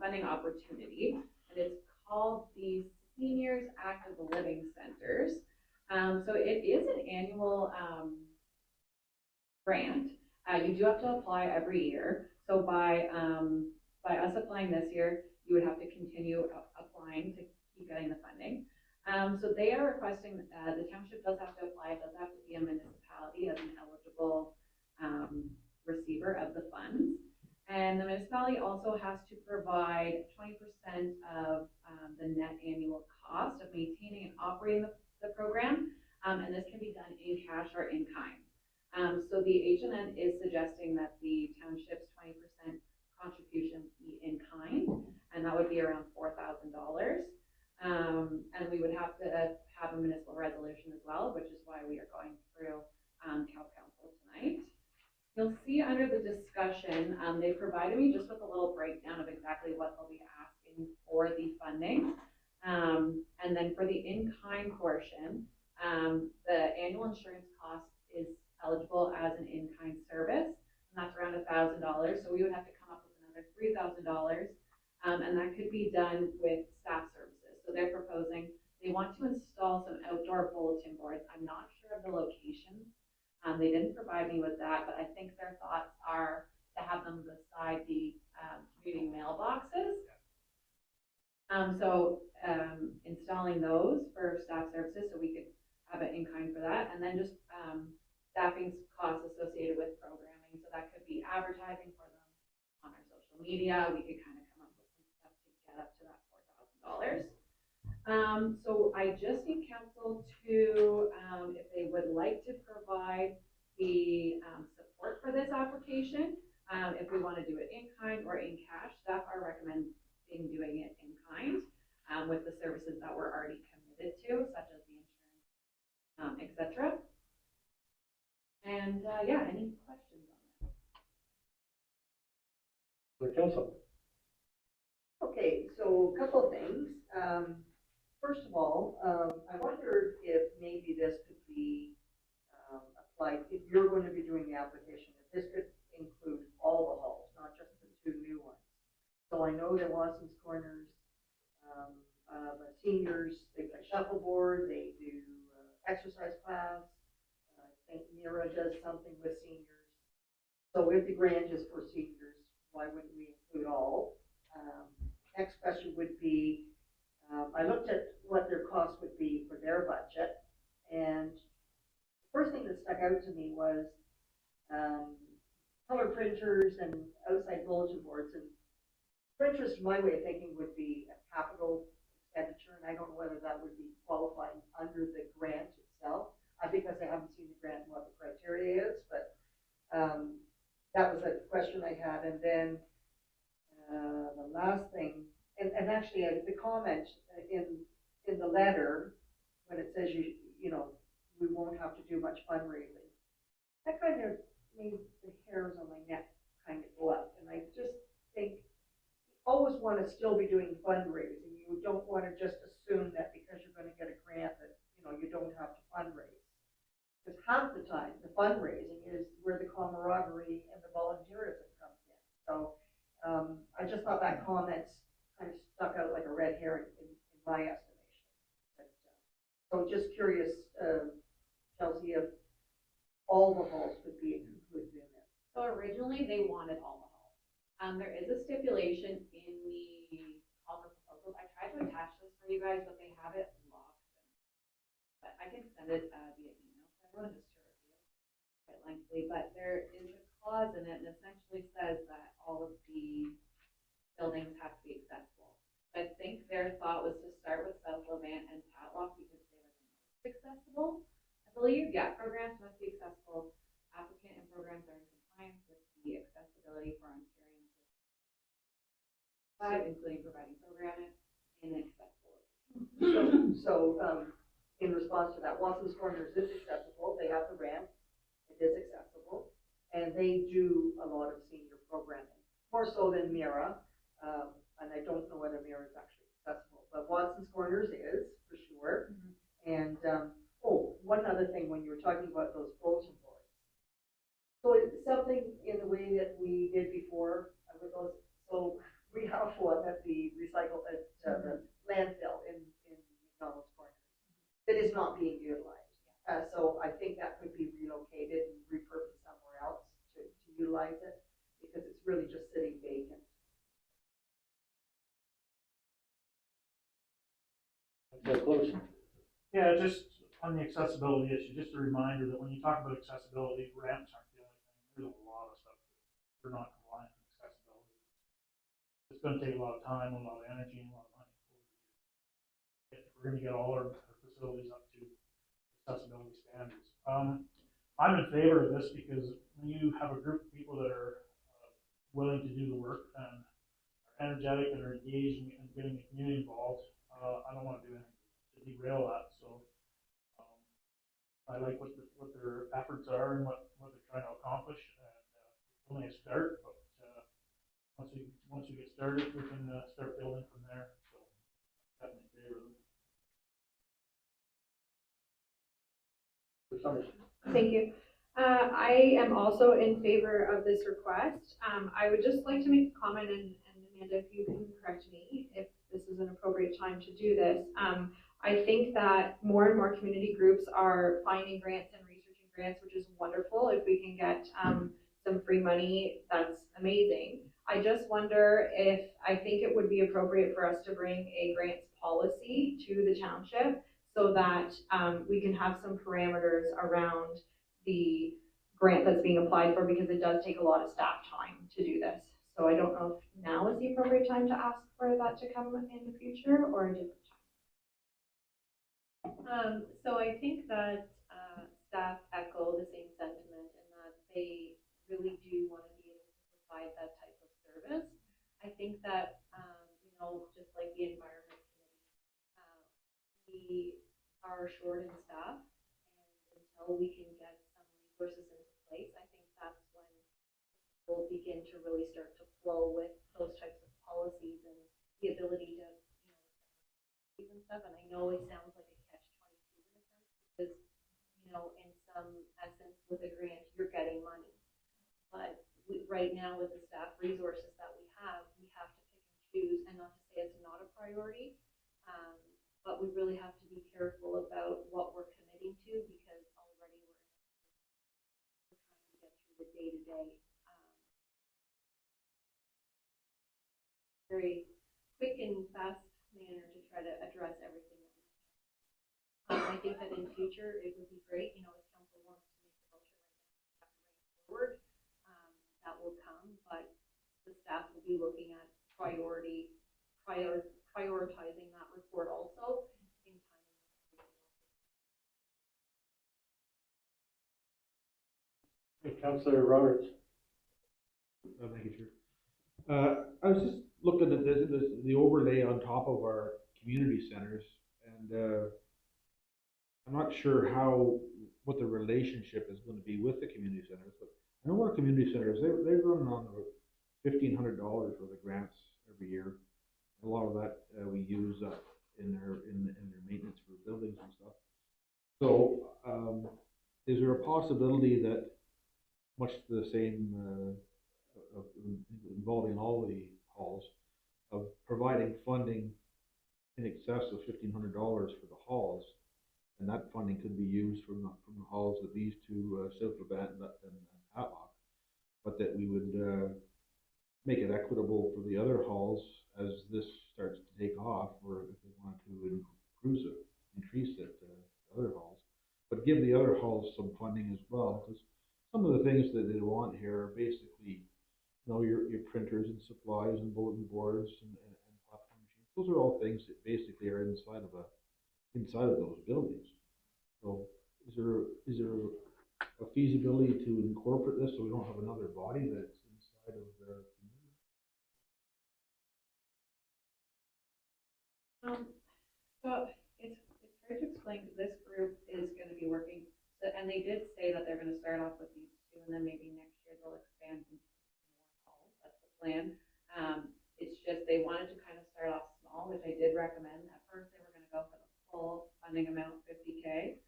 funding opportunity, and it's called the Seniors Active Living Centers. So it is an annual grant. You do have to apply every year. So by us applying this year, you would have to continue applying to keep getting the funding. So they are requesting, the township does have to apply, it does have to be a municipality as an eligible, receiver of the funds. And the municipality also has to provide 20% of, the net annual cost of maintaining and operating the program. And this can be done in cash or in kind. So the H&N is suggesting that the township's 20% contribution be in kind, and that would be around $4,000. And we would have to have a municipal resolution as well, which is why we are going through COW Council tonight. You'll see under the discussion, they provided me just with a little breakdown of exactly what they'll be asking for the funding. And then for the in-kind portion, the annual insurance cost is eligible as an in-kind service, and that's around $1,000. So we would have to come up with another $3,000, and that could be done with staff services. So they're proposing, they want to install some outdoor bulletin boards. I'm not sure of the locations. They didn't provide me with that, but I think their thoughts are to have them beside the community mailboxes. Installing those for staff services, so we could have it in kind for that, and then just staffing costs associated with programming. So that could be advertising for them on our social media. We could kind of come up with some stuff to get up to that $4,000. So I just need council to, if they would like to provide the support for this application, if we want to do it in kind or in cash, staff are recommending doing it in kind with the services that we're already committed to, such as the insurance, etc. And yeah, any questions on that? For council. Okay, so a couple of things. First of all, I wonder if maybe this could be applied, if you're going to be doing the application, if this could include all the halls, not just the two new ones. So I know that Watson's Corners, the seniors, they play shuffleboard, they do exercise class. I think Mira does something with seniors. So if the grant is for seniors, why wouldn't we include all? Next question would be, I looked at what their cost would be for their budget, and the first thing that stuck out to me was color printers and outside bulletin boards. And printers, my way of thinking, would be a capital expenditure, and I don't know whether that would be qualifying under the grant itself, because I haven't seen the grant and what the criteria is, but that was a question I had. And then the last thing, and actually the comment in the letter, when it says you know, we won't have to do much fundraising, that kind of made the hairs on my neck kind of go up. And I just think you always want to still be doing fundraising. You don't want to just assume that because you're going to get a grant that, you know, you don't have to fundraise. Because half the time the fundraising is where the camaraderie and the volunteerism comes in. So I just thought that comment kind of stuck out like a red herring in my estimation. But, so just curious, Chelsea, if all the halls could be included in this. So originally they wanted all the halls. There is a stipulation in the call for proposals. I tried to attach this for you guys, but they have it locked. But I can send it via email to everyone just to review quite lengthily. But there is a clause in it and essentially says that all of the buildings have to be accessible. I think their thought was to start with South Levant and Tatlock because they were the most accessible. I believe, yeah, programs must be accessible. Applicant and programs are in compliance with the accessibility for Ontarians, including providing programming in accessible. So in response to that, Watson's Corners is accessible. They have the ramp. It is accessible. And they do a lot of senior programming, more so than Mira. And I don't know whether Mira is actually accessible, but Watson's Corners is for sure. Mm-hmm. And one other thing, when you were talking about those bulletin boards, so it's something in the way that we did before with those. So we have one at the the landfill in McDonald's Corners that is not being utilized. So I think that could be relocated and repurposed somewhere else to utilize it, because it's really just sitting vacant. So close. Yeah, just on the accessibility issue, just a reminder that when you talk about accessibility, ramps aren't the only thing. There's a lot of stuff that we're not compliant with accessibility. It's gonna take a lot of time, a lot of energy, and a lot of money. If we're gonna get all our facilities up to accessibility standards. I'm in favor of this because when you have a group of people that are willing to do the work and are energetic and are engaged and getting the community involved, I don't want to do anything to derail that. So I like what their efforts are and what they're trying to accomplish. And it's only a start, but once we get started, we can start building from there. So definitely in favor of it. For Summers. Thank you. I am also in favor of this request. I would just like to make a comment, and Amanda, if you can correct me if this is an appropriate time to do this. I think that more and more community groups are finding grants and researching grants, which is wonderful. If we can get some free money, that's amazing. I just wonder if I think it would be appropriate for us to bring a grants policy to the township so that we can have some parameters around the grant that's being applied for, because it does take a lot of staff time to do this. So I don't know if now is the appropriate time to ask for that to come in the future or a different time. So I think that staff echo the same sentiment in that they really do want to be able to provide that type of service. I think that, just like the environment committee, we are short in staff, and until we can get some resources into place, I think that's when we'll begin to really start to flow with those types of policies and the ability to, and stuff. And I know it sounds like a catch-22 in a sense because, in some essence with a grant, you're getting money. But right now with the staff resources that we have to pick and choose, and not to say it's not a priority, but we really have to be careful about what we're committing to because already we're trying to get through the day-to-day, very quick and fast manner to try to address everything that we can. I think that in future it would be great, if council wants to make the motion right now forward, that will come, but the staff will be looking at prioritizing that report also in time. Hey, Councillor Roberts. Thank you, Chair. I was just looking at the overlay on top of our community centers, and I'm not sure what the relationship is going to be with the community centers, but I know our community centers, they're running on about $1,500 worth of grants every year. A lot of that we use in their maintenance for buildings and stuff. So is there a possibility that, much the same involving all the halls, of providing funding in excess of $1,500 for the halls, and that funding could be used from the halls of these two, South Levant and Atlock, but that we would make it equitable for the other halls as this starts to take off, or if they want to increase it to other halls, but give the other halls some funding as well, because some of the things that they want here are basically, your printers and supplies and bulletin boards and platform machines. Those are all things that basically are inside of those buildings. So is there a feasibility to incorporate this so we don't have another body that's inside of the community? So it's hard to explain because this group is going to be working, and they did say that they're going to start off with these two, and then maybe next year they'll expand into more calls. That's the plan. It's just they wanted to kind of start off small, which I did recommend. At first, they were going to go for the full funding amount, $50K,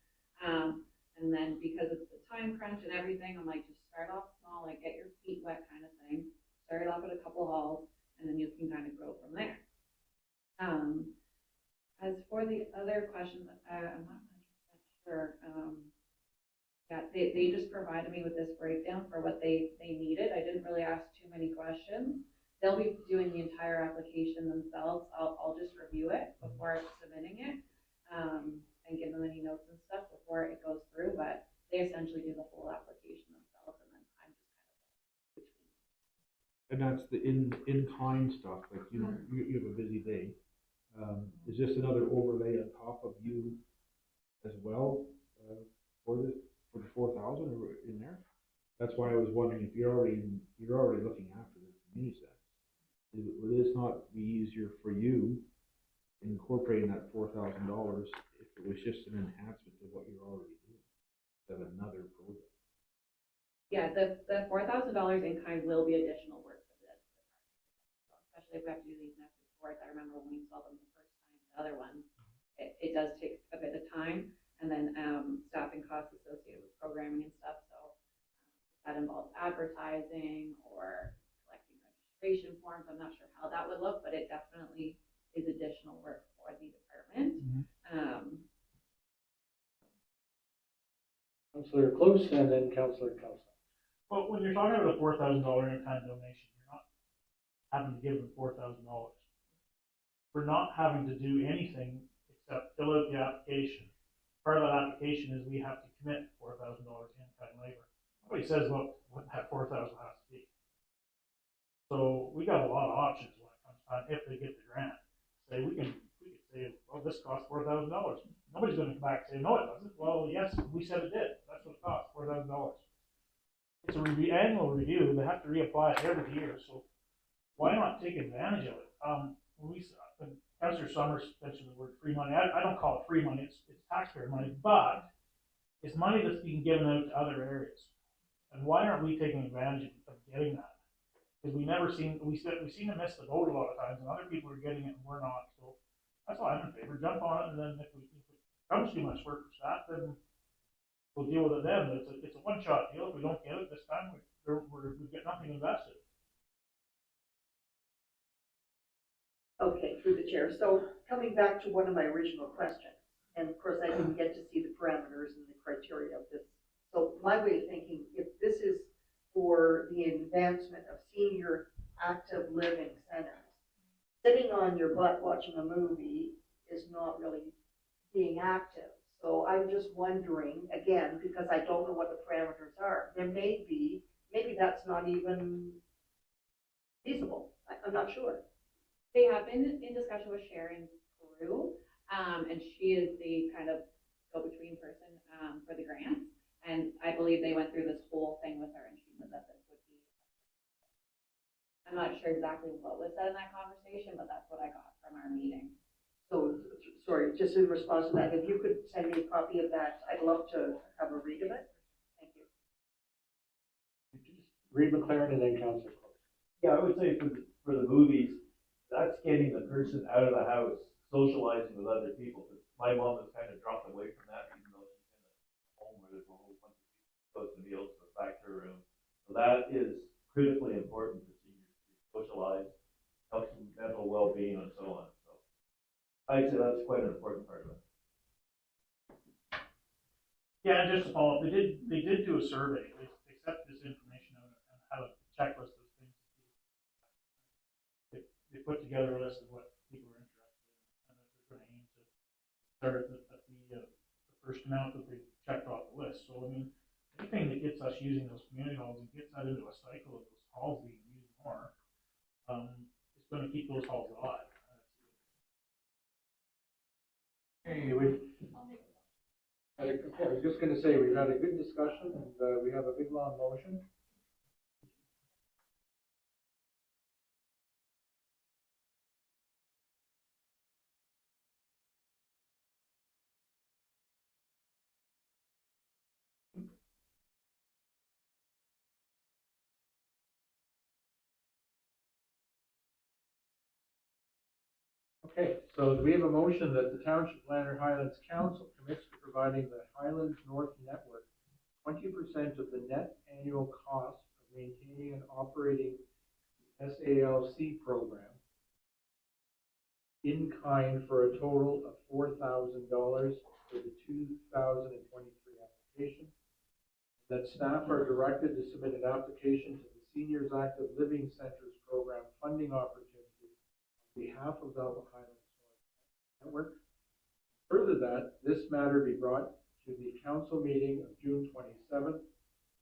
and then because it's the time crunch and everything, I'm like, just start off small, like get your feet wet kind of thing. Start off at a couple halls, and then you can kind of grow from there. As for the other questions, I'm not 100% sure. Yeah, they just provided me with this breakdown for what they needed. I didn't really ask too many questions. They'll be doing the entire application themselves. I'll just review it before submitting it and give them that's the in-kind stuff, like, you know, you have a busy day. Is this another overlay on top of you as well, for the 4,000 or in there? That's why I was wondering if you're already looking after the community center. Would this not be easier for you incorporating that $4,000 if it was just an enhancement to what you're already doing, instead of another project? Yeah, the $4,000 in kind will be additional work for this, especially if we have to do these next reports. I remember when we saw them the first time, the other one, it does take a bit of time, and then staffing costs associated with programming and stuff. So that involves advertising or collecting registration forms. I'm not sure how that would look, but it definitely is additional work for the department. Councillor Close and then Councillor Kelso. Well, when you're talking about a $4,000 in-kind donation, you're not having to give them $4,000. We're not having to do anything except fill out the application. Part of that application is we have to commit $4,000 in-kind labor. Nobody says, look, what that 4,000 has to be. So we got a lot of options when it comes time if they get the grant. Say we could say, well, this costs $4,000. Nobody's going to come back and say, no, it doesn't. Well, yes, we said it did. That's what it costs, $4,000. It's a annual review. They have to reapply it every year. So why not take advantage of it? When Councillor Summers mentioned the word free money. I don't call it free money. It's taxpayer money, but it's money that's being given out to other areas. And why aren't we taking advantage of getting that? Because we seem to miss the boat a lot of times, and other people are getting it and we're not. So that's why I'm in favor. Jump on it, and then if it comes too much work for staff, then we'll deal with it then. But it's a one-shot deal. If we don't get it this time, we get nothing invested. Okay, through the chair. So coming back to one of my original questions, and of course I didn't get to see the parameters and the criteria of this. So my way of thinking, if this is for the advancement of senior active living centers, sitting on your butt watching a movie is not really being active. So I'm just wondering, again, because I don't know what the parameters are, maybe that's not even feasible. I'm not sure. They have been in discussion with Sharon Crew, and she is the kind of go-between person for the grants. And I believe they went through this whole thing with her, and she said that this would be. I'm not sure exactly what was said in that conversation, but that's what I got from our meeting. So, sorry, just in response to that, if you could send me a copy of that, I'd love to have a read of it. Thank you. Reed McLaren and then Councillor Close. Yeah, I would say for the movies, that's getting the person out of the house, socializing with other people. My mom has kind of dropped away from that, even though she's in a home where there's a whole bunch of people supposed to be able to go back to her room. So that is critically important for seniors to socialize, help some mental well-being and so on. So I'd say that's quite an important part of it. Yeah, and just to follow up, they did do a survey. They set this information out and had a checklist of things. They put together a list of what people are interested in, and that they're going to aim to start at the first amount that they checked off the list. So I mean, anything that gets us using those community halls and gets that into a cycle of those halls being used more, it's going to keep those halls alive. Hey, I was just going to say, we've had a good discussion, and we have a big long motion. Okay, so we have a motion that the Township Lanark Highlands Council commits to providing the Highlands North Network 20% of the net annual cost of maintaining and operating the SALC program in kind for a total of $4,000 for the 2023 application. That staff are directed to submit an application to the Seniors Active Living Centers Program funding opportunity on behalf of the Highlands Network. Further that, this matter be brought to the council meeting of June 27th,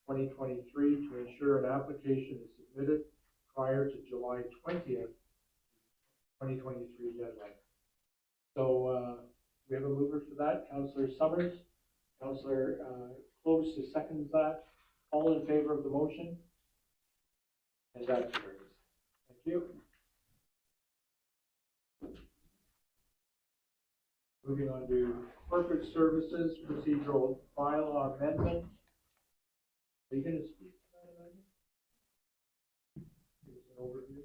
2023 to ensure an application is submitted prior to July 20th, 2023 deadline. So we have a mover for that, Councillor Summers. Councillor Close seconds that. All in favor of the motion? And that carries. Thank you. Moving on to corporate services procedural bylaw amendment. Are you going to speak to that amendment? Give us an overview.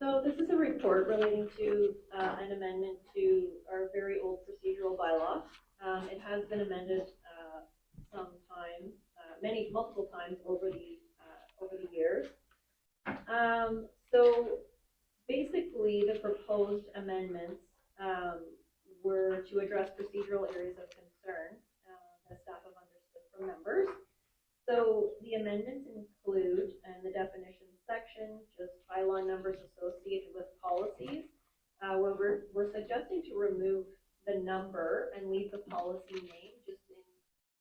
So this is a report relating to an amendment to our very old procedural bylaw. It has been amended multiple times over the years. So basically, the proposed amendments were to address procedural areas of concern that staff have understood from members. So the amendments include, in the definitions section, just bylaw numbers associated with policies. We're suggesting to remove the number and leave the policy name, just in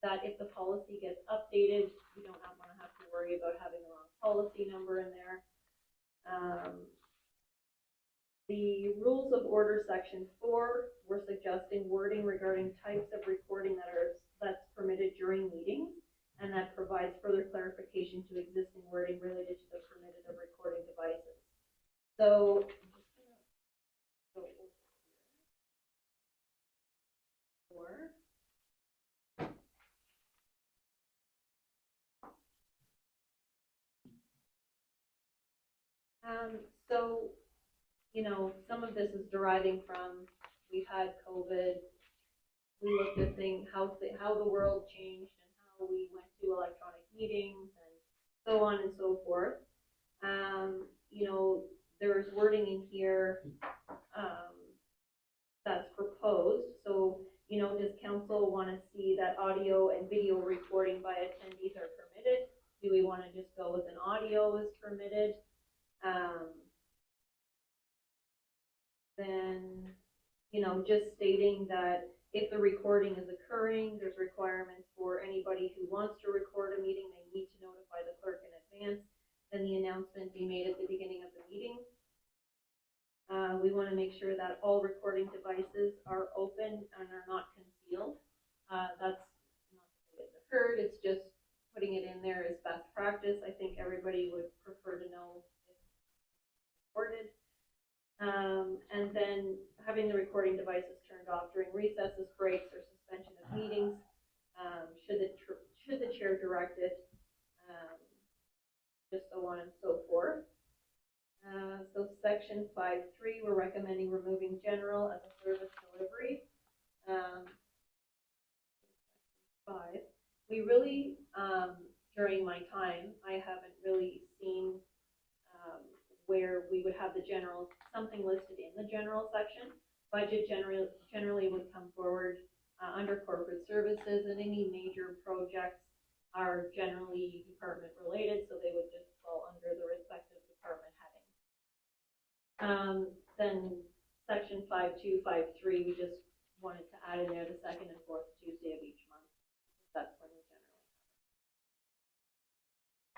that if the policy gets updated, we don't want to have to worry about having the wrong policy number in there. The rules of order section 4, we're suggesting wording regarding types of recording that's permitted during meetings, and that provides further clarification to existing wording related to the permitted of recording devices. So I'm just gonna go over here. 4. So, you know, some of this is deriving from, we've had COVID, we looked at things, how the world changed and how we went to electronic meetings and so on and so forth. You know, there's wording in here that's proposed. So, you know, does council want to see that audio and video recording by attendees are permitted? Do we want to just go with an audio is permitted? Then, you know, just stating that if the recording is occurring, there's requirements for anybody who wants to record a meeting, they need to notify the clerk in advance, then the announcement be made at the beginning of the meeting. We want to make sure that all recording devices are open and are not concealed. That's not to say it's occurred, it's just putting it in there is best practice. I think everybody would prefer to know if it's recorded. And then having the recording devices turned off during recesses, breaks, or suspension of meetings, should the chair direct it, just so on and so forth. So section 5.3, we're recommending removing general as a service delivery. 5, we really, during my time, I haven't really seen where we would have the general, something listed in the general section. Budget generally would come forward under corporate services, and any major projects are generally department related, so they would just fall under the respective department heading. Then section 5.2, 5.3, we just wanted to add in there the second and fourth Tuesday of each month. That's when we generally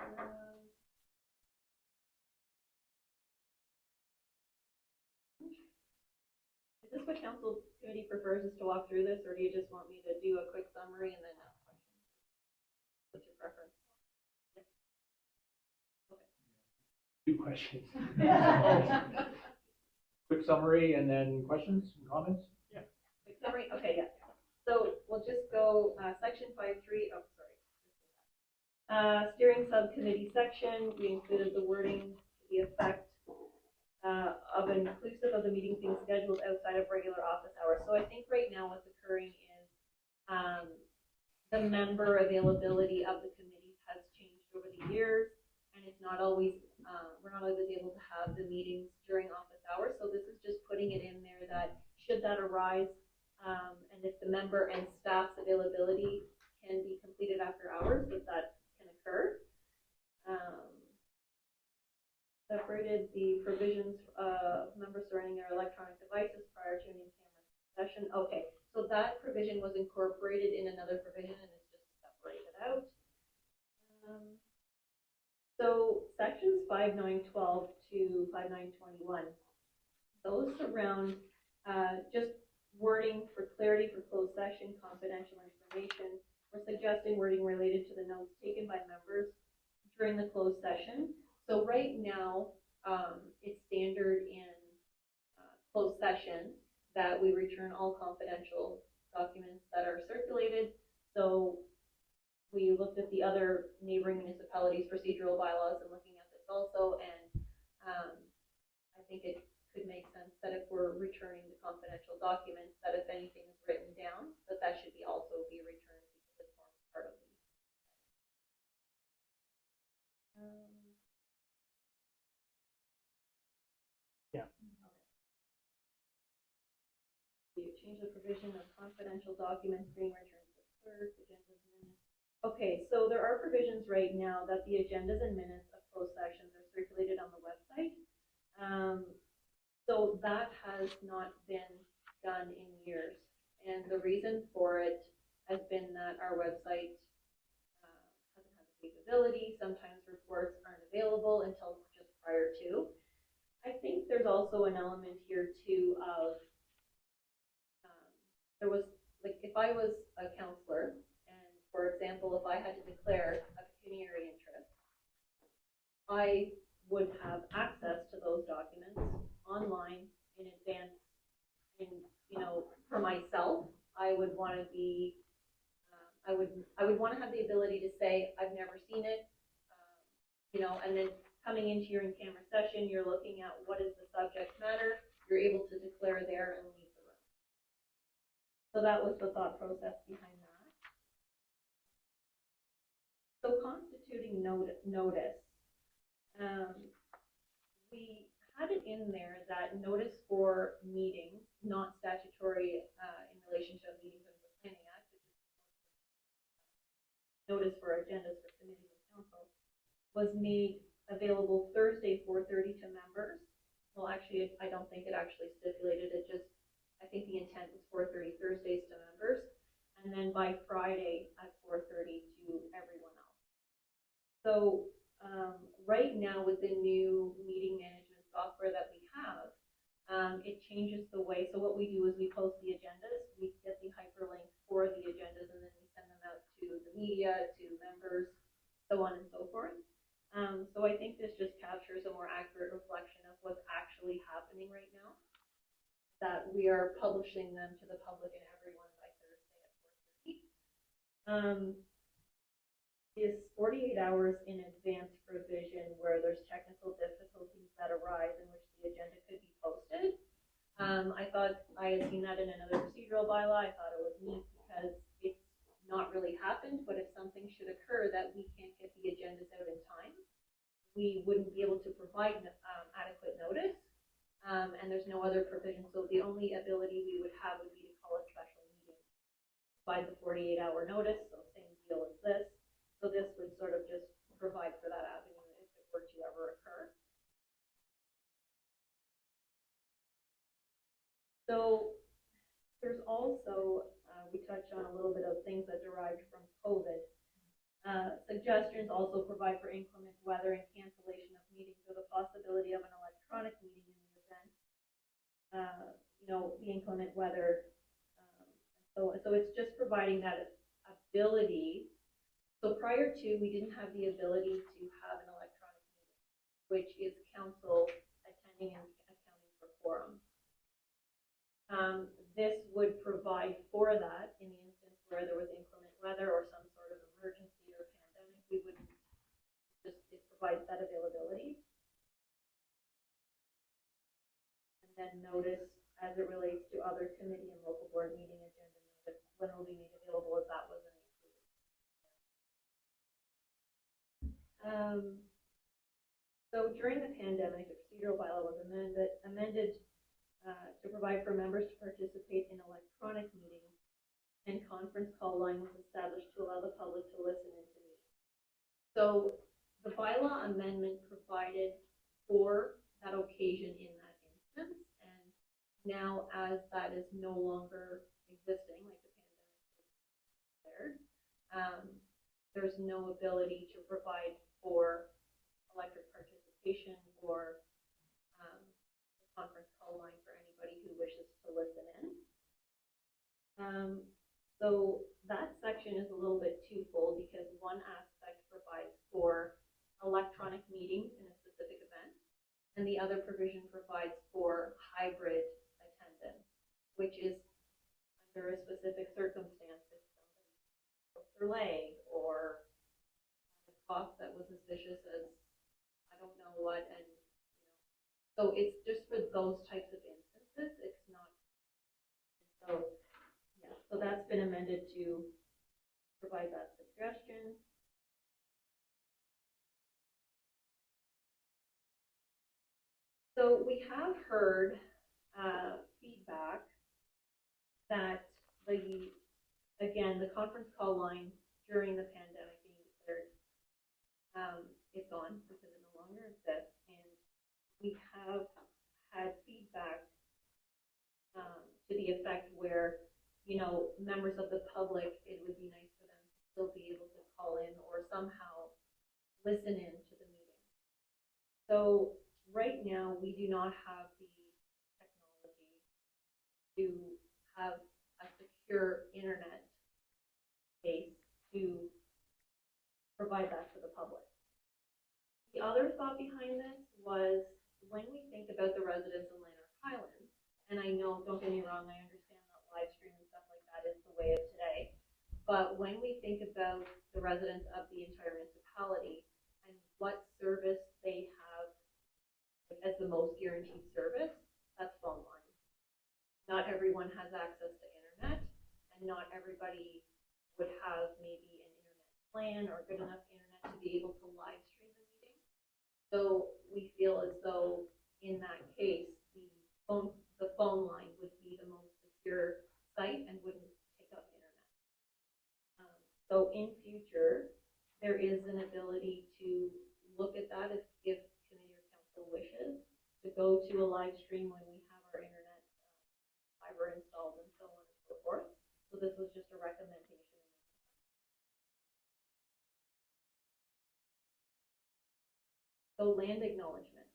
have it. Is this what council committee prefers, is to walk through this, or do you just want me to do a quick summary and then ask questions? What's your preference? Two questions. Quick summary and then questions and comments? Yeah. Quick summary, okay, yeah. So we'll just go section 5.3, oh, sorry. Steering subcommittee section, we included the wording to the effect of inclusive of the meetings being scheduled outside of regular office hours. So I think right now what's occurring is the member availability of the committees has changed over the years, and it's not always, we're not always able to have the meetings during office hours. So this is just putting it in there that should that arise, and if the member and staff's availability can be completed after hours, that can occur. Separated the provisions of members surrounding their electronic devices prior to an in-camera session. Okay, so that provision was incorporated in another provision and it's just separated out. So sections 5912 to 5921, those surround just wording for clarity for closed session, confidential information. We're suggesting wording related to the notes taken by members during the closed session. So right now, it's standard in closed session that we return all confidential documents that are circulated. So we looked at the other neighboring municipalities' procedural bylaws and looking at this also, and I think it could make sense that if we're returning the confidential documents, that if anything is written down, that that should be also be returned because it forms part of the. Yeah. You change the provision of confidential documents being returned to the clerk, agendas and minutes. Okay, so there are provisions right now that the agendas and minutes of closed sessions are circulated on the website. So that has not been done in years. And the reason for it has been that our website hasn't had the capability. Sometimes reports aren't available until just prior to. I think there's also an element here too of, there was, like, if I was a counselor, and for example, if I had to declare a pecuniary interest, I would have access to those documents online in advance. And, you know, for myself, I would want to be, I would want to have the ability to say, I've never seen it, you know, and then coming into your in-camera session, you're looking at what is the subject matter, you're able to declare there and leave the room. So that was the thought process behind that. So constituting notice, we had it in there that notice for meetings, not statutory in relation to meetings under the Planning Act, which is notice for agendas for committees and council, was made available Thursday 4:30 to members. Well, actually, I don't think it actually stipulated it. Just, I think the intent was 4:30 Thursdays to members, and then by Friday at 4:30 to everyone else. So right now, with the new meeting management software that we have, it changes the way. So what we do is we post the agendas, we get the hyperlink for the agendas, and then we send them out to the media, to members, so on and so forth. So I think this just captures a more accurate reflection of what's actually happening right now, that we are publishing them to the public and everyone by Thursday at 4:30. Is 48 hours in advance provision where there's technical difficulties that arise in which the agenda could be posted. I thought I had seen that in another procedural bylaw. I thought it was neat because it's not really happened, but if something should occur that we can't get the agendas out in time, we wouldn't be able to provide adequate notice, and there's no other provision. So the only ability we would have would be to call a special meeting by the 48-hour notice, so same deal as this. So this would sort of just provide for that avenue if it were to ever occur. So there's also, we touched on a little bit of things that derived from COVID. Suggestions also provide for inclement weather and cancellation of meetings or the possibility of an electronic meeting in the event. You know, the inclement weather. So it's just providing that ability. So prior to, we didn't have the ability to have an electronic meeting, which is council attending and accounting for quorum. This would provide for that in the instance where there was inclement weather or some sort of emergency or pandemic. We wouldn't just, it provides that availability. And then notice as it relates to other committee and local board meeting agenda notice when it will be made available if that wasn't included. So during the pandemic, the procedural bylaw was amended to provide for members to participate in electronic meetings, and conference call line was established to allow the public to listen into meetings. So the bylaw amendment provided for that occasion in that instance, and now as that is no longer existing, like the pandemic was declared, there's no ability to provide for electric participation or the conference call line for anybody who wishes to listen in. So that section is a little bit twofold because one aspect provides for electronic meetings in a specific event, and the other provision provides for hybrid attendance, which is under a specific circumstance if somebody broke their leg or a cough that was as vicious as I don't know what, and so it's just for those types of instances. It's not so. Yeah, so that's been amended to provide that suggestion. So we have heard feedback that the conference call line during the pandemic being declared is gone because it no longer exists, and we have had feedback to the effect where, members of the public, it would be nice for them to still be able to call in or somehow listen in to the meeting. So right now, we do not have the technology to have a secure internet base to provide that to the public. The other thought behind this was when we think about the residents of Lanark Highlands, and I know, don't get me wrong, I understand that live stream and stuff like that is the way of today, but when we think about the residents of the entire municipality and what service they have as the most guaranteed service, that's phone line. Not everyone has access to internet, and not everybody would have maybe an internet plan or good enough internet to be able to live stream the meeting. So we feel as though in that case, the phone line would be the most secure site and wouldn't take up internet. So in future, there is an ability to look at that if committee or council wishes to go to a live stream when we have our internet fiber installed and so on and so forth. So this was just a recommendation. So land acknowledgement.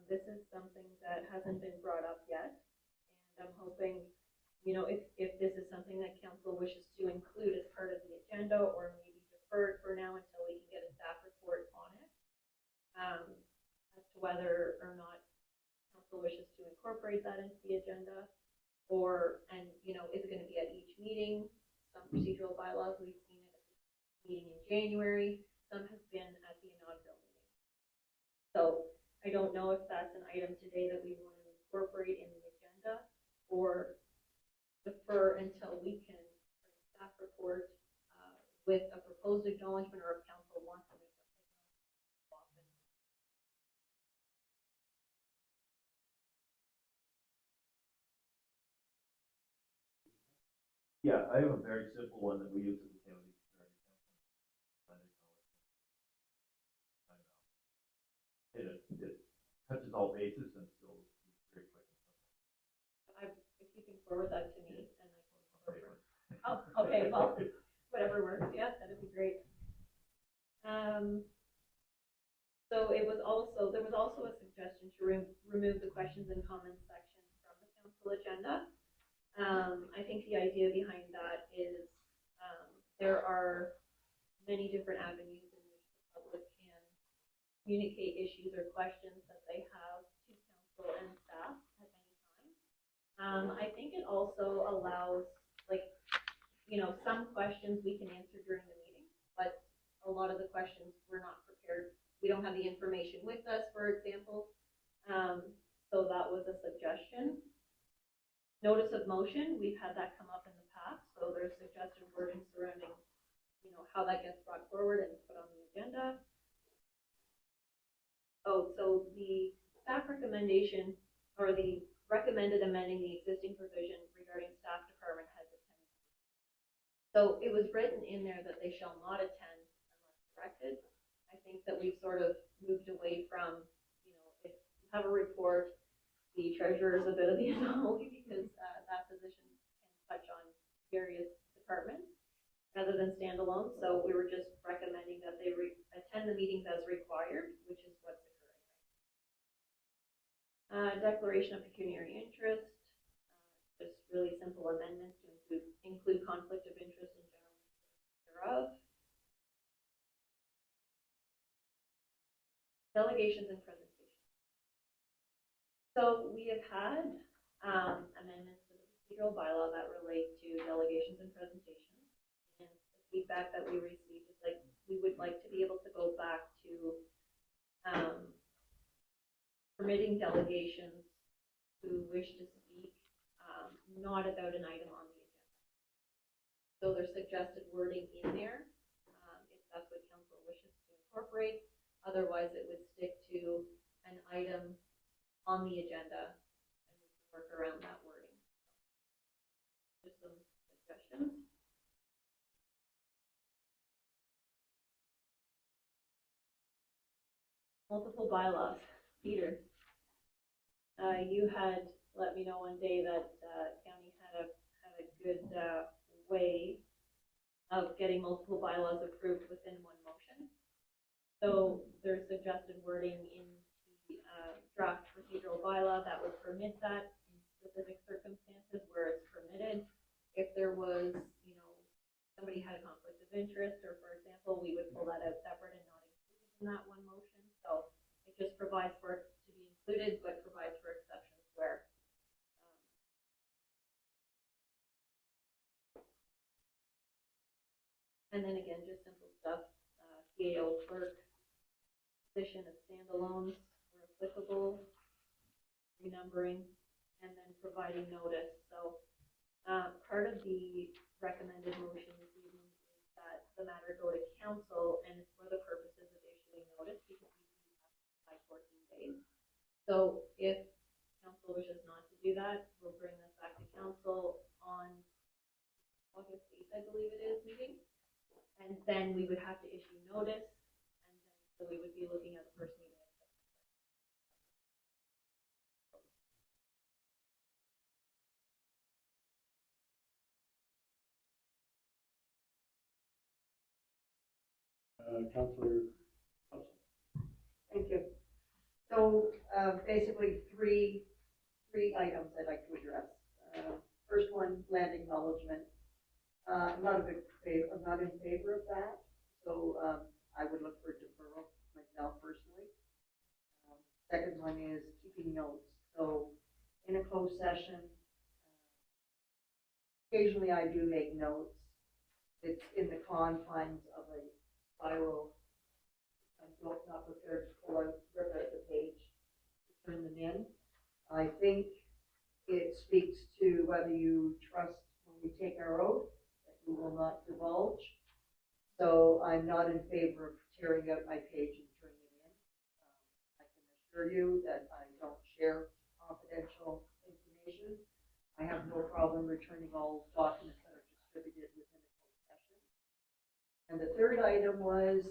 This is something that hasn't been brought up yet, and I'm hoping, if this is something that council wishes to include as part of the agenda, or maybe defer it for now until we can get a staff report on it, as to whether or not council wishes to incorporate that into the agenda, and is it going to be at each meeting? Some procedural bylaws, we've seen it at the meeting in January, some have been at the inaugural meeting. So I don't know if that's an item today that we want to incorporate in the agenda or defer until we can bring a staff report with a proposed acknowledgement, or if council wants to make something often. Yeah, I have a very simple one that we use as a county. It touches all bases and still is very quick. If you can forward that to me, and I can incorporate. Oh, okay, well, whatever works, yeah, that'd be great. So there was also a suggestion to remove the questions and comments section from the council agenda. I think the idea behind that is there are many different avenues in which the public can communicate issues or questions that they have to council and staff at any time. I think it also allows, some questions we can answer during the meeting, but a lot of the questions we're not prepared. We don't have the information with us, for example. So that was a suggestion. Notice of motion, we've had that come up in the past, so there's suggested wording surrounding, how that gets brought forward and put on the agenda. Oh, so the staff recommendation, or the recommended amending the existing provision regarding staff department heads attendance. So it was written in there that they shall not attend unless directed. I think that we've sort of moved away from, if you have a report, the treasurer's a bit of the anomaly because that position can touch on various departments. rather than standalone. So we were just recommending that they attend the meetings as required, which is what's occurring. Declaration of pecuniary interest, just really simple amendments to include conflict of interest in general thereof. Delegations and presentations. So we have had amendments to the procedural bylaw that relate to delegations and presentations. And the feedback that we received is like, we would like to be able to go back to permitting delegations who wish to speak, not about an item on the agenda. So there's suggested wording in there, if that's what council wishes to incorporate. Otherwise, it would stick to an item on the agenda, and we can work around that wording. Just some suggestions. Multiple bylaws. Peter, you had let me know one day that county had a good way of getting multiple bylaws approved within one motion. So there's suggested wording in the draft procedural bylaw that would permit that in specific circumstances where it's permitted. If there was, somebody had a conflict of interest, or for example, we would pull that out separate and not include it in that one motion. So it just provides for it to be included, but provides for exceptions where. And then again, just simple stuff, CAO clerk, position of standalones where applicable, renumbering, and then providing notice. So part of the recommended motion this evening is that the matter go to council, and it's for the purposes of issuing notice, because we have 14 days. So if council wishes not to do that, we'll bring this back to council on August 8th, I believe it is, meeting. And then we would have to issue notice, and then so we would be looking at the first meeting. Councillor. Thank you. So, basically, three items I'd like to address. First one, land acknowledgement. I'm not in favor of that, so, I would look for deferral myself personally. Second one is keeping notes. So, in a closed session, occasionally I do make notes. It's in the confines of a spiral. I'm not prepared to pull out, rip out the page, turn them in. I think it speaks to whether you trust when we take our oath that we will not divulge. So I'm not in favor of tearing out my page and turning it in. I can assure you that I don't share confidential information. I have no problem returning all documents that are distributed within a closed session. And the third item was,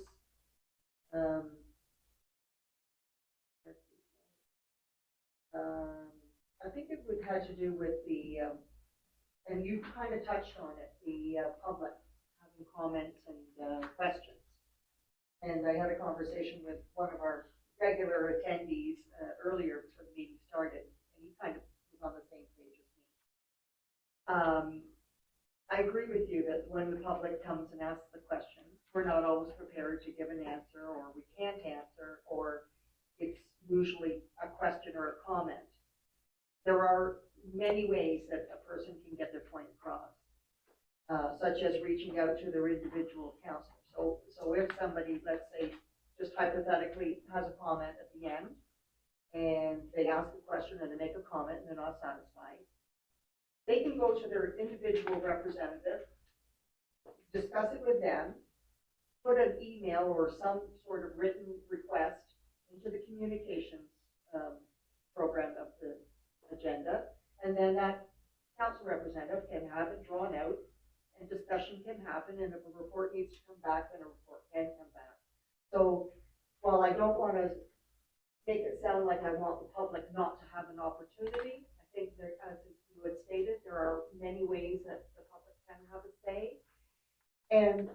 I think it had to do with the, and you kind of touched on it, the public having comments and questions. And I had a conversation with one of our regular attendees earlier before the meeting started, and he kind of was on the same page as me. I agree with you that when the public comes and asks the question, we're not always prepared to give an answer, or we can't answer, or it's usually a question or a comment. There are many ways that a person can get their point across, such as reaching out to their individual counselor. So if somebody, let's say, just hypothetically has a comment at the end, and they ask a question and they make a comment and they're not satisfied, they can go to their individual representative, discuss it with them, put an email or some sort of written request into the communications program of the agenda, and then that council representative can have it drawn out, and discussion can happen, and if a report needs to come back, then a report can come back. So while I don't want to make it sound like I want the public not to have an opportunity, I think as you had stated, there are many ways that the public can have a say. And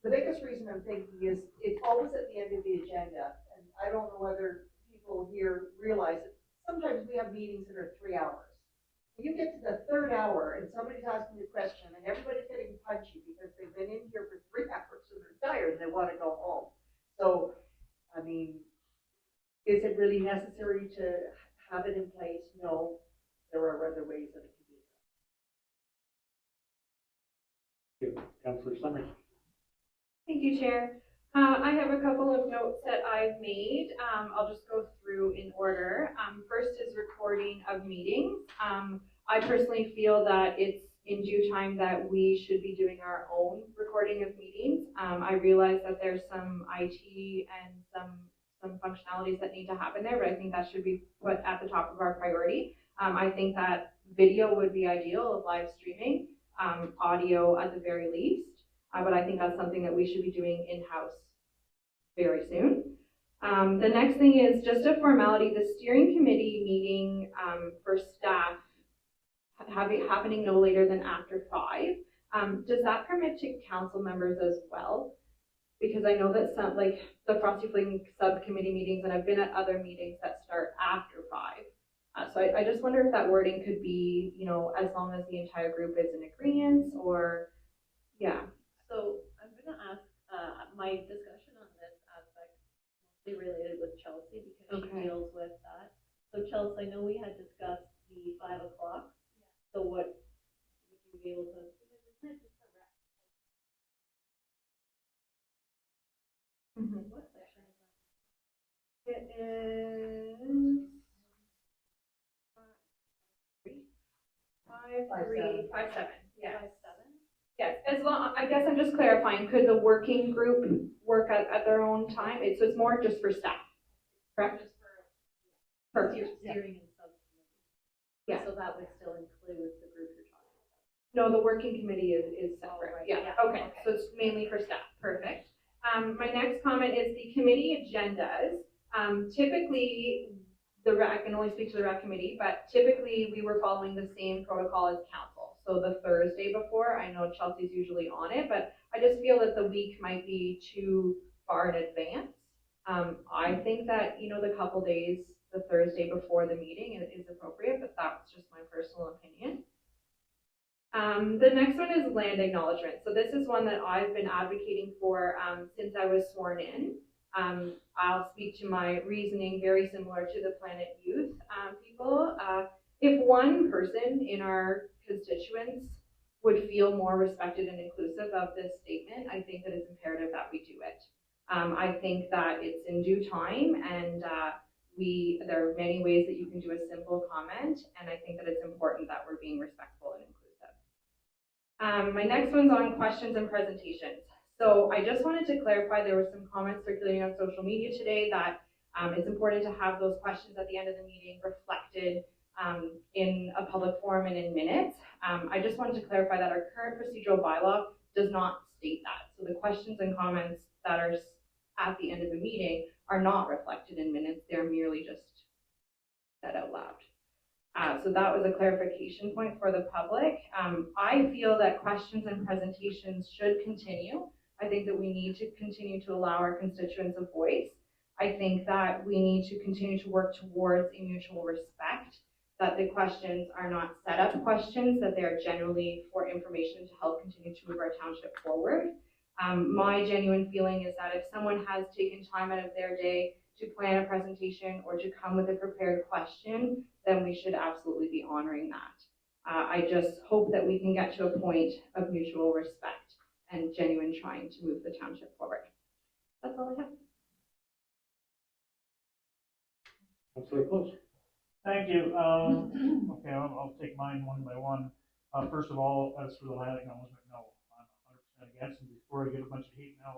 the biggest reason I'm thinking is it's always at the end of the agenda, and I don't know whether people here realize that sometimes we have meetings that are 3 hours. When you get to the third hour and somebody's asking a question and everybody's getting punchy because they've been in here for 3 hours and they're tired and they want to go home. So, I mean, is it really necessary to have it in place? No, there are other ways that it can be done. Councillor Summers. Thank you, Chair. I have a couple of notes that I've made. I'll just go through in order. First is recording of meetings. I personally feel that it's in due time that we should be doing our own recording of meetings. I realize that there's some IT and some functionalities that need to happen there, but I think that should be put at the top of our priority. I think that video would be ideal of live streaming, audio at the very least. But I think that's something that we should be doing in-house very soon. The next thing is just a formality. The steering committee meeting for staff happening no later than after 5. Does that permit to council members as well? Because I know that some, like the Frosty Fling subcommittee meetings, and I've been at other meetings that start after 5. So I just wonder if that wording could be, you know, as long as the entire group is in agreement, or, yeah. So I'm gonna ask, my discussion on this aspect mostly related with Chelsea because she deals with that. So Chelsea, I know we had discussed the 5 o'clock. So what, would you be able to? What section is that? It is 5-3-5-7. Yeah. 5-7? Yes, as long, I guess I'm just clarifying, could the working group work at their own time? So it's more just for staff, correct? Just for Perfect. steering and subcommittee. Yeah. So that would still include the group you're talking about. No, the working committee is separate. Right. Yeah, okay, so it's mainly for staff, perfect. My next comment is the committee agendas. Typically, I can only speak to the rec committee, but typically we were following the same protocol as council. So the Thursday before, I know Chelsea's usually on it, but I just feel that the week might be too far in advance. I think that, you know, the couple days, the Thursday before the meeting is appropriate, but that's just my personal opinion. The next one is land acknowledgement. So this is one that I've been advocating for since I was sworn in. I'll speak to my reasoning very similar to the Planet Youth people. If one person in our constituents would feel more respected and inclusive of this statement, I think that it's imperative that we do it. I think that it's in due time, and there are many ways that you can do a simple comment, and I think that it's important that we're being respectful and inclusive. My next one's on questions and presentations. So I just wanted to clarify, there were some comments circulating on social media today that it's important to have those questions at the end of the meeting reflected in a public forum and in minutes. I just wanted to clarify that our current procedural bylaw does not state that. So the questions and comments that are at the end of the meeting are not reflected in minutes. They're merely just said out loud. So that was a clarification point for the public. I feel that questions and presentations should continue. I think that we need to continue to allow our constituents a voice. I think that we need to continue to work towards a mutual respect, that the questions are not set up questions, that they are generally for information to help continue to move our township forward. My genuine feeling is that if someone has taken time out of their day to plan a presentation or to come with a prepared question, then we should absolutely be honoring that. I just hope that we can get to a point of mutual respect and genuine trying to move the township forward. That's all I have. Councillor Close. Thank you. Okay, I'll take mine one by one. First of all, as for the land acknowledgement, no, I'm 100% against it. Before I get a bunch of hate mail,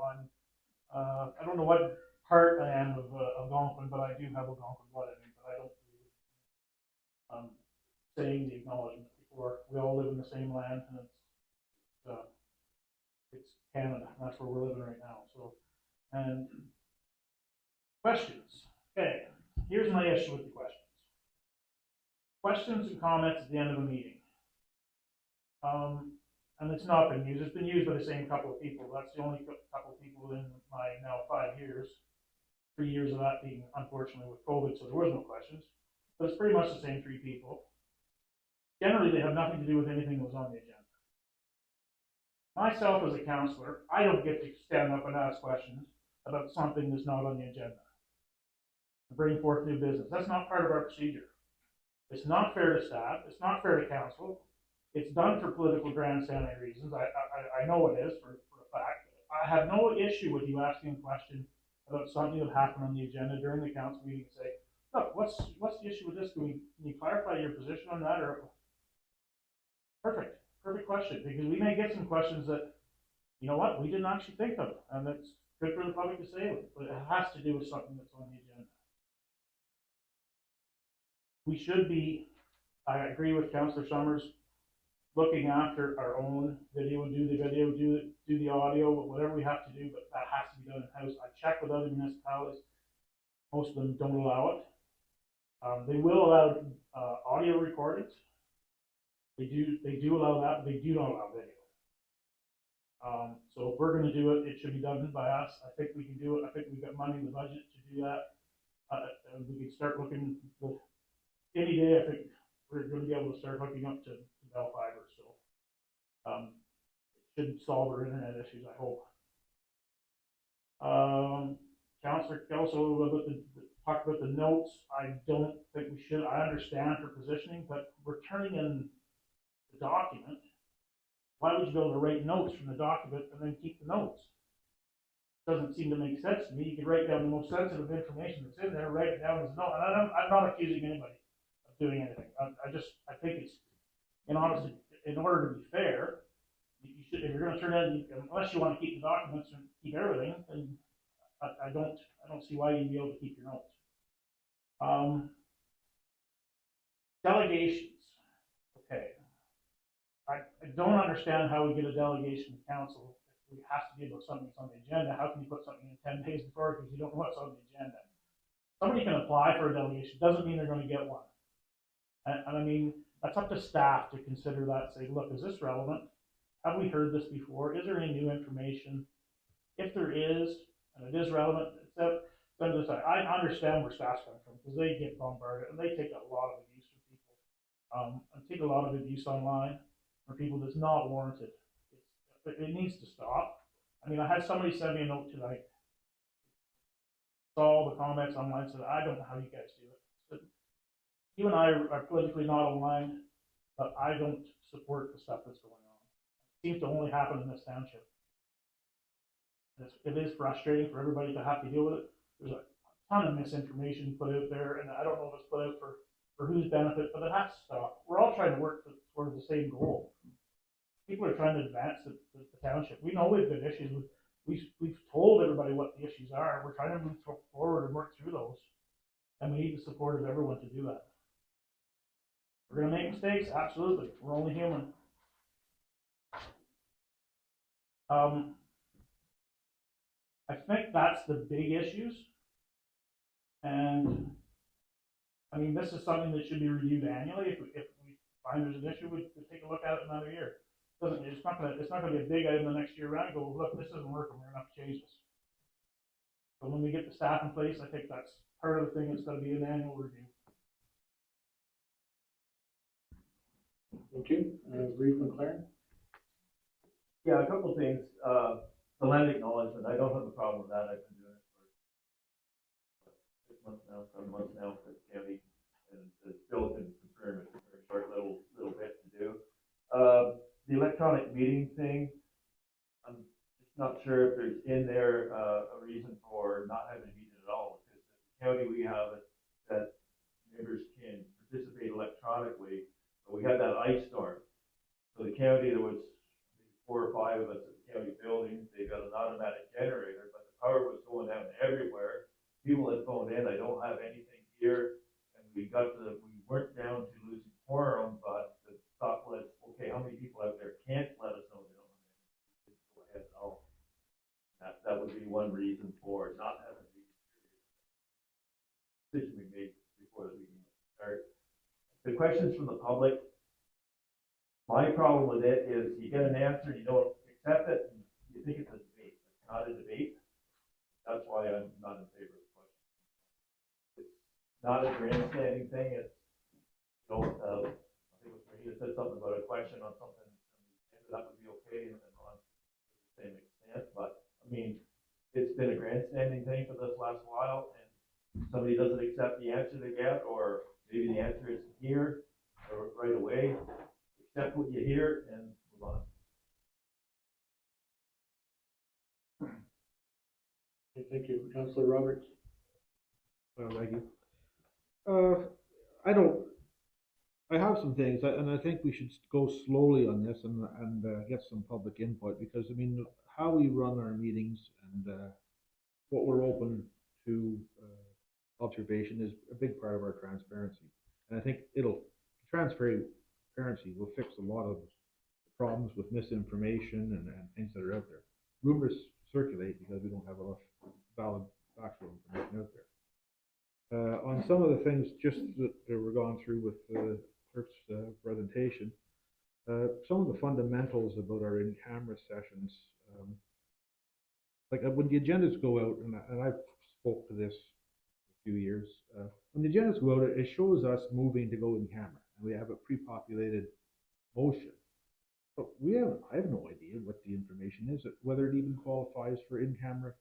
I don't know what part I am of Algonquin, but I do have Algonquin blood in me, but I don't believe saying the acknowledgement before. We all live in the same land, and it's Canada, and that's where we're living right now. So, and questions. Okay, here's my issue with the questions. Questions and comments at the end of a meeting. and it's not been used. It's been used by the same couple of people. That's the only couple of people in my now 5 years. 3 years of that being unfortunately with COVID, so there was no questions. But it's pretty much the same 3 people. Generally, they have nothing to do with anything that was on the agenda. Myself as a councillor, I don't get to stand up and ask questions about something that's not on the agenda. Bring forth new business. That's not part of our procedure. It's not fair to staff. It's not fair to council. It's done for political grandstanding reasons. I know it is for a fact. I have no issue with you asking a question about something that happened on the agenda during the council meeting and say, look, what's the issue with this? Can you clarify your position on that? Or perfect question, because we may get some questions that, you know what, we didn't actually think of, and that's good for the public to say, but it has to do with something that's on the agenda. We should be, I agree with Councillor Summers, looking after our own video, do the audio, whatever we have to do, but that has to be done in-house. I checked with other municipalities. Most of them don't allow it. They will allow audio recordings. They do allow that, but they do not allow video. So if we're going to do it, it should be done by us. I think we can do it. I think we've got money in the budget to do that. And we can start looking with any day. I think we're going to be able to start hooking up to Bell Fiber. So it should solve our internet issues, I hope. Councillor Kelso about talked about the notes. I don't think we should. I understand her positioning, but we're turning in the document. Why would you be able to write notes from the document and then keep the notes? Doesn't seem to make sense to me. You could write down the most sensitive information that's in there, write it down as a note. And I'm not accusing anybody of doing anything. I think it's, in honesty, in order to be fair, you should, if you're going to turn in, unless you want to keep the documents and keep everything, then I don't see why you'd be able to keep your notes. Delegations. Okay. I don't understand how we get a delegation to council if it has to be about something that's on the agenda. How can you put something in 10 days before because you don't know what's on the agenda? Somebody can apply for a delegation, doesn't mean they're going to get one. And I mean, that's up to staff to consider that, say, look, is this relevant? Have we heard this before? Is there any new information? If there is, and it is relevant, then decide. I understand where staff's coming from because they get bombarded and they take a lot of abuse from people. And take a lot of abuse online for people that's not warranted. It needs to stop. I mean, I had somebody send me a note tonight. Saw all the comments online, said, I don't know how you guys do it. But you and I are politically not aligned, but I don't support the stuff that's going on. It seems to only happen in this township. It is frustrating for everybody to have to deal with it. There's a ton of misinformation put out there, and I don't know if it's put out for whose benefit, but it has to stop. We're all trying to work towards the same goal. People are trying to advance the township. We know we've got issues. We've told everybody what the issues are. We're trying to move forward and work through those. And we need the support of everyone to do that. We're going to make mistakes, absolutely. We're only human. I think that's the big issues. And I mean, this is something that should be reviewed annually. If we find there's an issue, we'll take a look at it another year. It's not going to be a big item the next year around. Go, look, this isn't working. We're going to have to change this. But when we get the staff in place, I think that's part of the thing. It's going to be an annual review. Thank you. Brief McLaren. Yeah, a couple of things. The land acknowledgement, I don't have a problem with that. I've been doing it for 6 months now, 7 months now for the county, and Bill can confirm it's a very short little bit to do. The electronic meeting thing, I'm just not sure if there's in there a reason for not having a meeting at all. Because at the county we have it that members can participate electronically, but we had that ice storm. So the county, there was 4 or 5 of us at the county building. They got an automatic generator, but the power was going out everywhere. People had phoned in, I don't have anything here, and we weren't down to losing quorum, but the thought was, okay, how many people out there can't let us know they don't have anything? Go ahead at all. That would be one reason for not having the decision we made before the meeting would start. The questions from the public, My problem with it is you get an answer, you don't accept it, and you think it's a debate. It's not a debate. That's why I'm not in favor of the question. It's not a grandstanding thing. It's, don't, I think it was Maria said something about a question on something, and that would be okay, and then on the same extent. But, I mean, it's been a grandstanding thing for this last while, and somebody doesn't accept the answer they get, or maybe the answer isn't here, or right away. Accept what you hear and move on. Okay, thank you. Councillor Roberts? Thank you. I have some things, and I think we should go slowly on this and get some public input, because, I mean, how we run our meetings and what we're open to observation is a big part of our transparency. And I think transparency will fix a lot of problems with misinformation and things that are out there. Rumors circulate because we don't have enough valid factual information out there. On some of the things just that were gone through with the clerk's presentation, some of the fundamentals about our in-camera sessions, like when the agendas go out, and I've spoke to this a few years, when the agendas go out, it shows us moving to go in camera, and we have a pre-populated motion. But I have no idea what the information is, whether it even qualifies for in-camera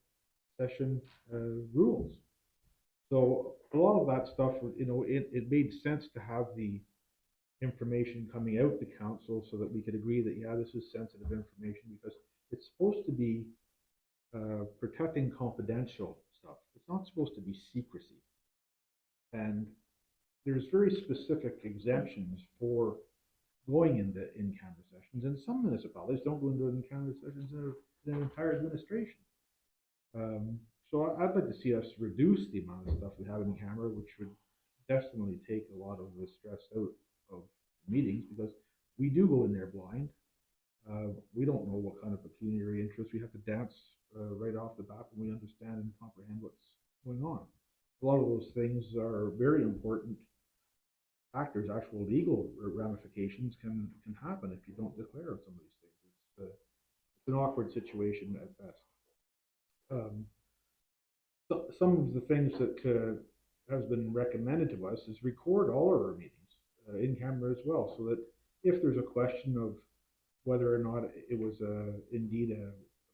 session rules. So a lot of that stuff, you know, it made sense to have the information coming out to council so that we could agree that, yeah, this is sensitive information, because it's supposed to be protecting confidential stuff. It's not supposed to be secrecy. And there's very specific exemptions for going into in-camera sessions, and some municipalities don't go into in-camera sessions in their entire administration. So I'd like to see us reduce the amount of stuff we have in camera, which would definitely take a lot of the stress out of meetings, because we do go in there blind. We don't know what kind of pecuniary interest. We have to dance right off the bat when we understand and comprehend what's going on. A lot of those things are very important factors. Actual legal ramifications can happen if you don't declare some of these things. It's an awkward situation at best. So some of the things that has been recommended to us is record all of our meetings in camera as well, so that if there's a question of whether or not it was indeed a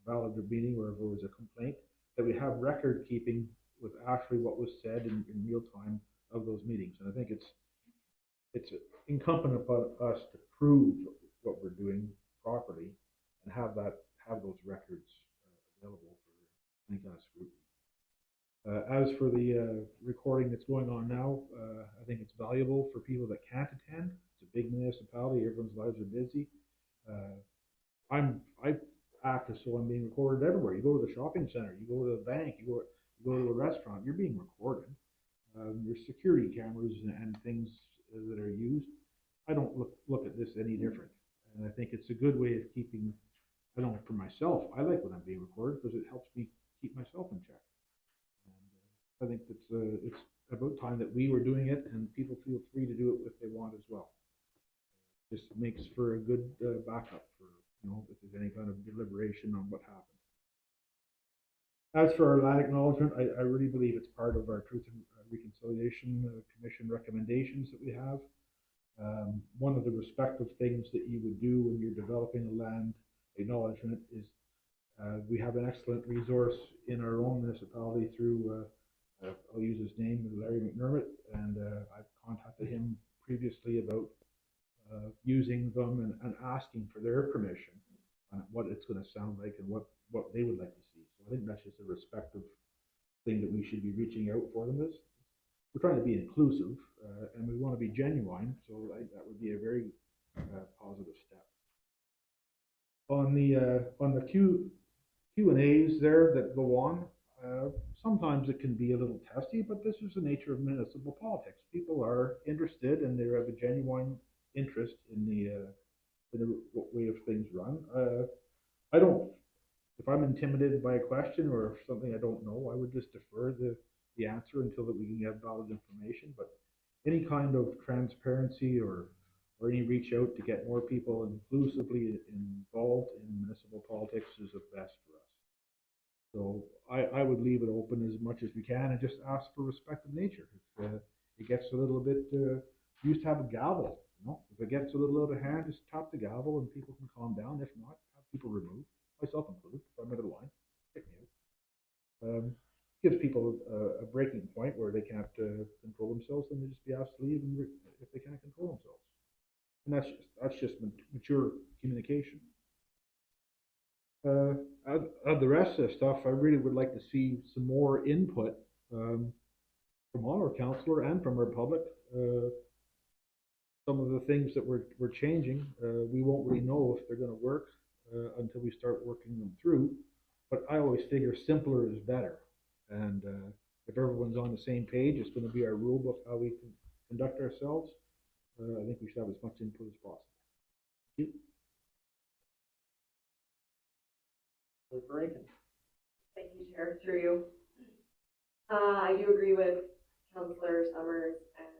valid meeting, or if it was a complaint, that we have record keeping with actually what was said in real time of those meetings. And I think it's incumbent upon us to prove what we're doing properly and have those records available for any kind of scrutiny. As for the recording that's going on now, I think it's valuable for people that can't attend. It's a big municipality, everyone's lives are busy. I act as though I'm being recorded everywhere. You go to the shopping center, you go to the bank, you go to a restaurant, you're being recorded. There's security cameras and things that are used. I don't look at this any different. And I think it's a good way of keeping, I don't know, for myself, I like when I'm being recorded because it helps me keep myself in check. And I think it's about time that we were doing it, and people feel free to do it if they want as well. Just makes for a good backup for, you know, if there's any kind of deliberation on what happened. As for our land acknowledgement, I really believe it's part of our Truth and Reconciliation Commission recommendations that we have. One of the respective things that you would do when you're developing a land acknowledgement is we have an excellent resource in our own municipality through, I'll use his name, Larry McNermott, and I've contacted him previously about using them and asking for their permission on what it's going to sound like and what they would like to see. So I think that's just a respective thing that we should be reaching out for them. We're trying to be inclusive and we want to be genuine, so that would be a very positive step. On the Q&As there that go on, sometimes it can be a little testy, but this is the nature of municipal politics. People are interested and they have a genuine interest in the way of things run. If I'm intimidated by a question or something I don't know, I would just defer the answer until that we can get valid information. But any kind of transparency or or any reach out to get more people inclusively involved in municipal politics is the best for us. So I would leave it open as much as we can and just ask for respect of nature. It gets a little bit, we used to have a gavel, you know, if it gets a little out of hand, just tap the gavel and people can calm down. If not, have people removed, myself included, if I'm out of line, pick me out. Gives people a breaking point where they can't control themselves, then they just be asked to leave and if they can't control themselves. And that's just mature communication. Of the rest of the stuff, I really would like to see some more input from all our councillor and from our public. Some of the things that we're changing, we won't really know if they're going to work until we start working them through. But I always figure simpler is better. And if everyone's on the same page, it's going to be our rule book how we can conduct ourselves. I think we should have as much input as possible. Thank you. Thank you, Chair, through you. I do agree with Councillor Summers and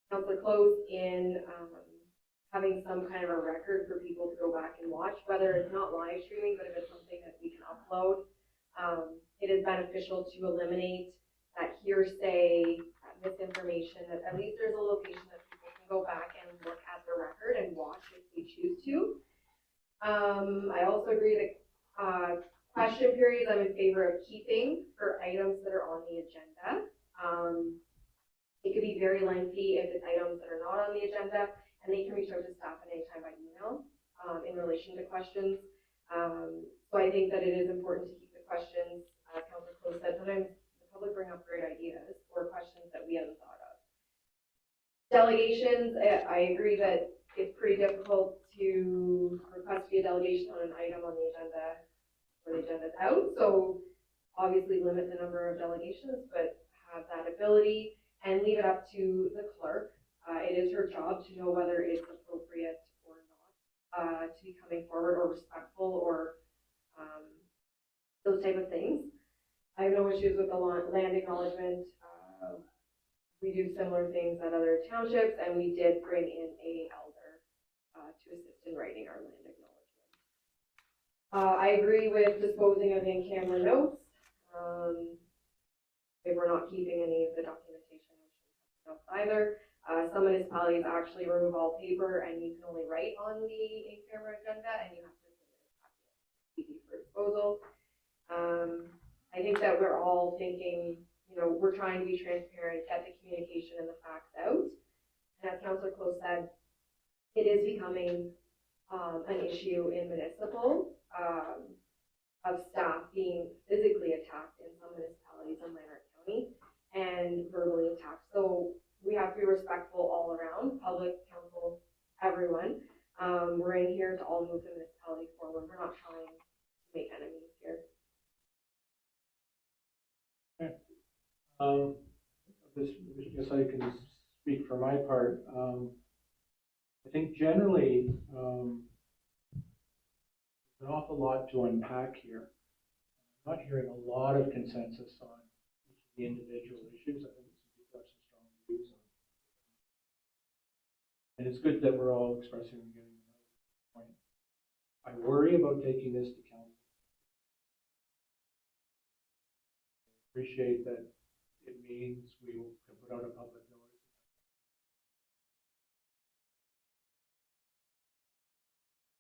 Councillor Close in having some kind of a record for people to go back and watch, whether it's not live streaming, but if it's something that we can upload. It is beneficial to eliminate that hearsay, that misinformation, that at least there's a location that people can go back and look at the record and watch if they choose to. I also agree that question periods I'm in favor of keeping for items that are on the agenda. It could be very lengthy if it's items that are not on the agenda, and they can reach out to staff at any time by email in relation to questions. So I think that it is important to keep the questions, as Councillor Close said, sometimes the public bring up great ideas or questions that we haven't thought of. Delegations, I agree that it's pretty difficult to request to be a delegation on an item on the agenda where the agenda's out. So obviously limit the number of delegations, but have that ability and leave it up to the clerk. It is her job to know whether it's appropriate or not to be coming forward or respectful or those type of things. I have no issues with the land acknowledgement. We do similar things at other townships, and we did bring in a elder to assist in writing our land acknowledgement. I agree with disposing of in-camera notes. If we're not keeping any of the documentation either. Some municipalities actually remove all paper, and you can only write on the in-camera agenda, and you have to submit it for disposal. I think that we're all thinking, you know, we're trying to be transparent, get the communication and the facts out. And as Councillor Close said, it is becoming an issue in municipal of staff being physically attacked in some municipalities in Lanark County and verbally attacked. So we have to be respectful all around, public, council, everyone. We're in here to all move the municipality forward. We're not trying to make enemies here. Okay. I guess I can speak for my part. I think generally there's an awful lot to unpack here. I'm not hearing a lot of consensus on the individual issues. I think some people have some strong views on it. And it's good that we're all expressing and getting another point. I worry about taking this to council. Appreciate that it means we can put out a public notice.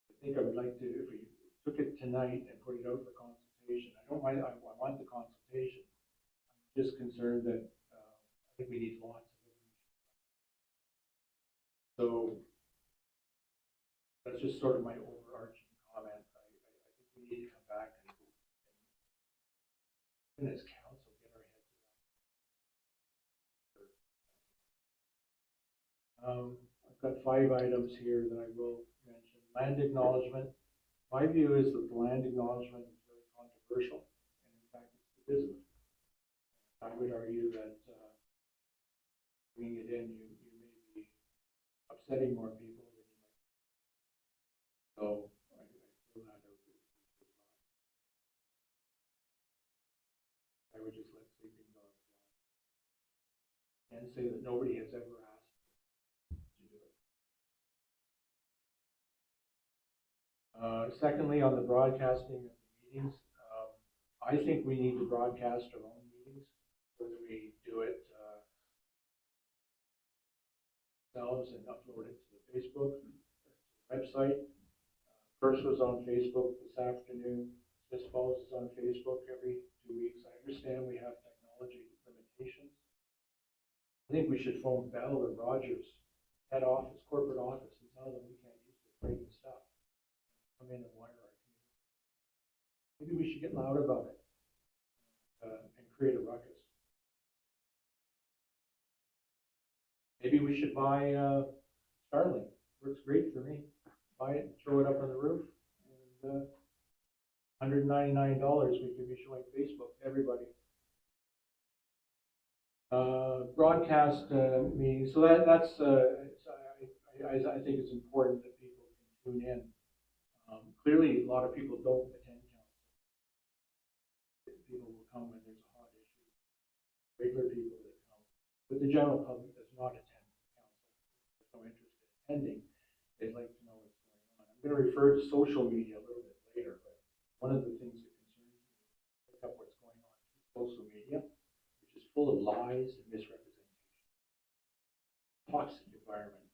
I think I would like to, if we took it tonight and put it out for consultation, I don't mind, I want the consultation. I'm just concerned that I think we need lots of information. So that's just sort of my overarching comment. I think we need to come back and as council get our heads around. I've got 5 items here that I will mention. Land acknowledgement. My view is that the land acknowledgement is very controversial, and in fact, it's divisive. I would argue that bringing it in, you may be upsetting more people than you might. So I throw that out there. I would just let sleeping dogs lie and say that nobody has ever asked to do it. Secondly, on the broadcasting of the meetings, I think we need to broadcast our own meetings, whether we do it ourselves and upload it to the Facebook website. First was on Facebook this afternoon. This Falls is on Facebook every 2 weeks. I understand we have technology limitations. I think we should phone Bell or Rogers, head office, corporate office, and tell them we can't use this great stuff. Come in and wire our community. Maybe we should get loud about it and create a ruckus. Maybe we should buy Starlink. Works great for me. Buy it, throw it up on the roof, and $199 we could be showing Facebook to everybody. Broadcast meetings. So that's I think it's important that people can tune in. Clearly, a lot of people don't attend council. People will come when there's a hot issue. Regular people that come, but the general public does not attend council. There's no interest in attending. They'd like to know what's going on. I'm going to refer to social media a little bit later, but one of the things that concerns me is look up what's going on in social media, which is full of lies and misrepresentation. Toxic environment.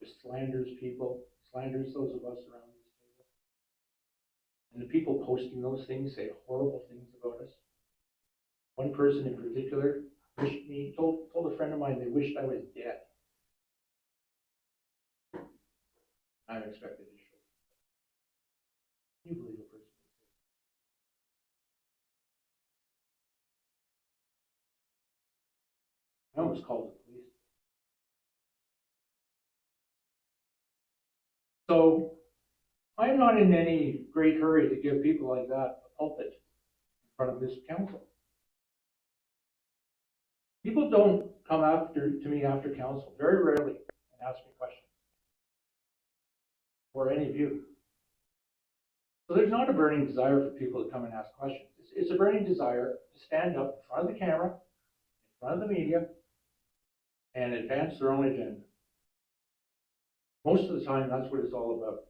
Just slanders people, slanders those of us around this table. And the people posting those things say horrible things about us. One person in particular wished me, told a friend of mine they wished I was dead. I'm expected to show. Can you believe a person would say that? I almost called the police. So I'm not in any great hurry to give people like that a pulpit in front of this council. People don't come to me after council, very rarely, and ask me questions. Or any of you. So there's not a burning desire for people to come and ask questions. It's a burning desire to stand up in front of the camera, in front of the media, and advance their own agenda. Most of the time, that's what it's all about.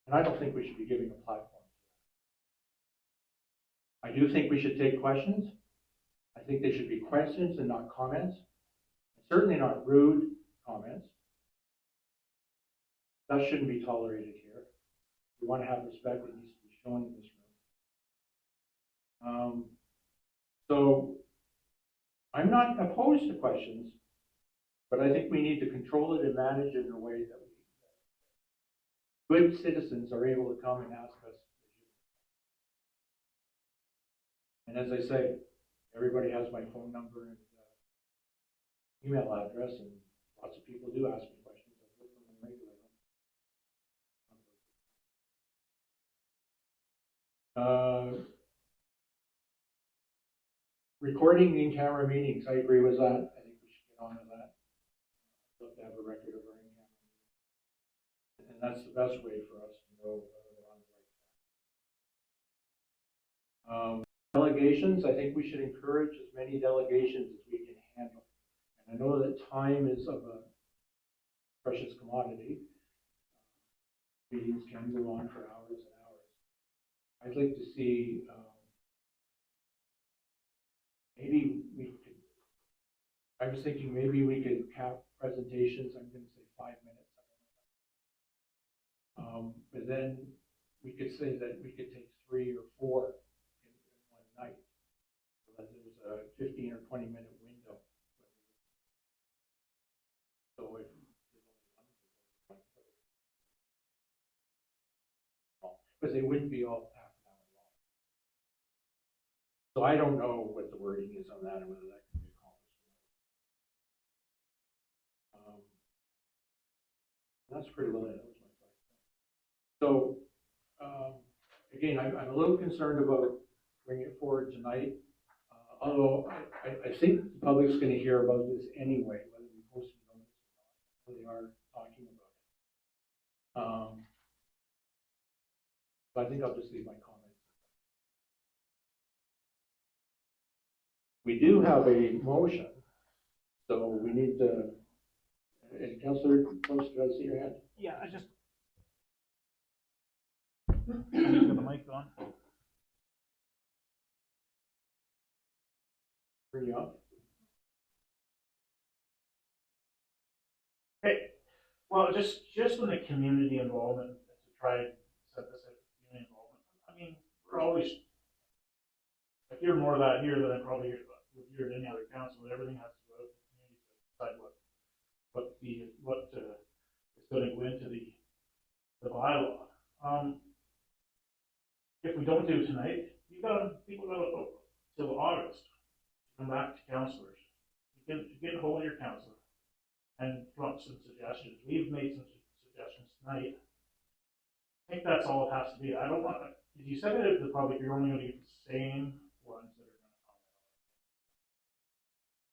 And I don't think we should be giving a platform. I do think we should take questions. I think they should be questions and not comments. Certainly not rude comments. That shouldn't be tolerated here. We want to have respect that needs to be shown in this room. So I'm not opposed to questions, but I think we need to control it and manage it in a way that good citizens are able to come and ask us. And as I say, everybody has my phone number and email address, and lots of people do ask me questions. I hear from them regularly. Recording in-camera meetings, I agree with that. I think we should get on to that. I'd love to have a record of our in-camera meetings. And that's the best way for us to know whether we're on the right track. Delegations, I think we should encourage as many delegations as we can handle. And I know that time is of a precious commodity. Meetings can go on for hours and hours. I'd like to see maybe we could, I was thinking maybe we could cap presentations, I'm going to say 5 minutes. But then we could say that we could take 3 or 4 in one night. So that there's a 15 or 20 minute window. So if because they wouldn't be all half an hour long. So I don't know what the wording is on that and whether that can be accomplished. That's pretty well it. That was my question. So again, I'm a little concerned about bringing it forward tonight. Although I think the public's going to hear about this anyway, whether we post it on this or not. They are talking about it. So I think I'll just leave my comments. We do have a motion, so we need to. Councillor Post, did I see your hand? Yeah, I just, Somebody's got the mic on. Bring you up. Okay, well, just in the community involvement, to try and set this up, community involvement, I mean, we're always, I hear more of that here than I probably hear at any other council, but everything has to go out to the community to decide what is gonna go into the bylaw. If we don't do it tonight, people gotta vote till August, come back to councillors. Get a hold of your councillor and come up with some suggestions. We've made some suggestions tonight. I think that's all it has to be. I don't want, if you send it out to the public, you're only gonna get the same ones that are gonna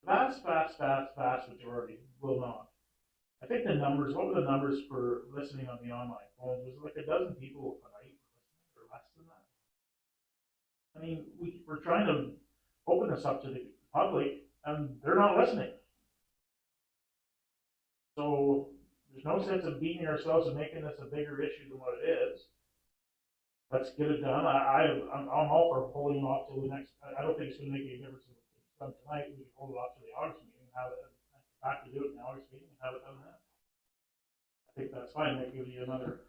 comment. Vast majority will not. I think the numbers, what were the numbers for listening on the online phones? Was it like a dozen people a night or less than that? I mean, we're trying to open this up to the public and they're not listening. So there's no sense of beating ourselves and making this a bigger issue than what it is. Let's get it done. I'm all for holding off till the next, I don't think it's gonna make any difference if it's done tonight. We can hold it off to the August meeting, have it, back to do it in the August meeting and have it done then. I think that's fine. That gives you another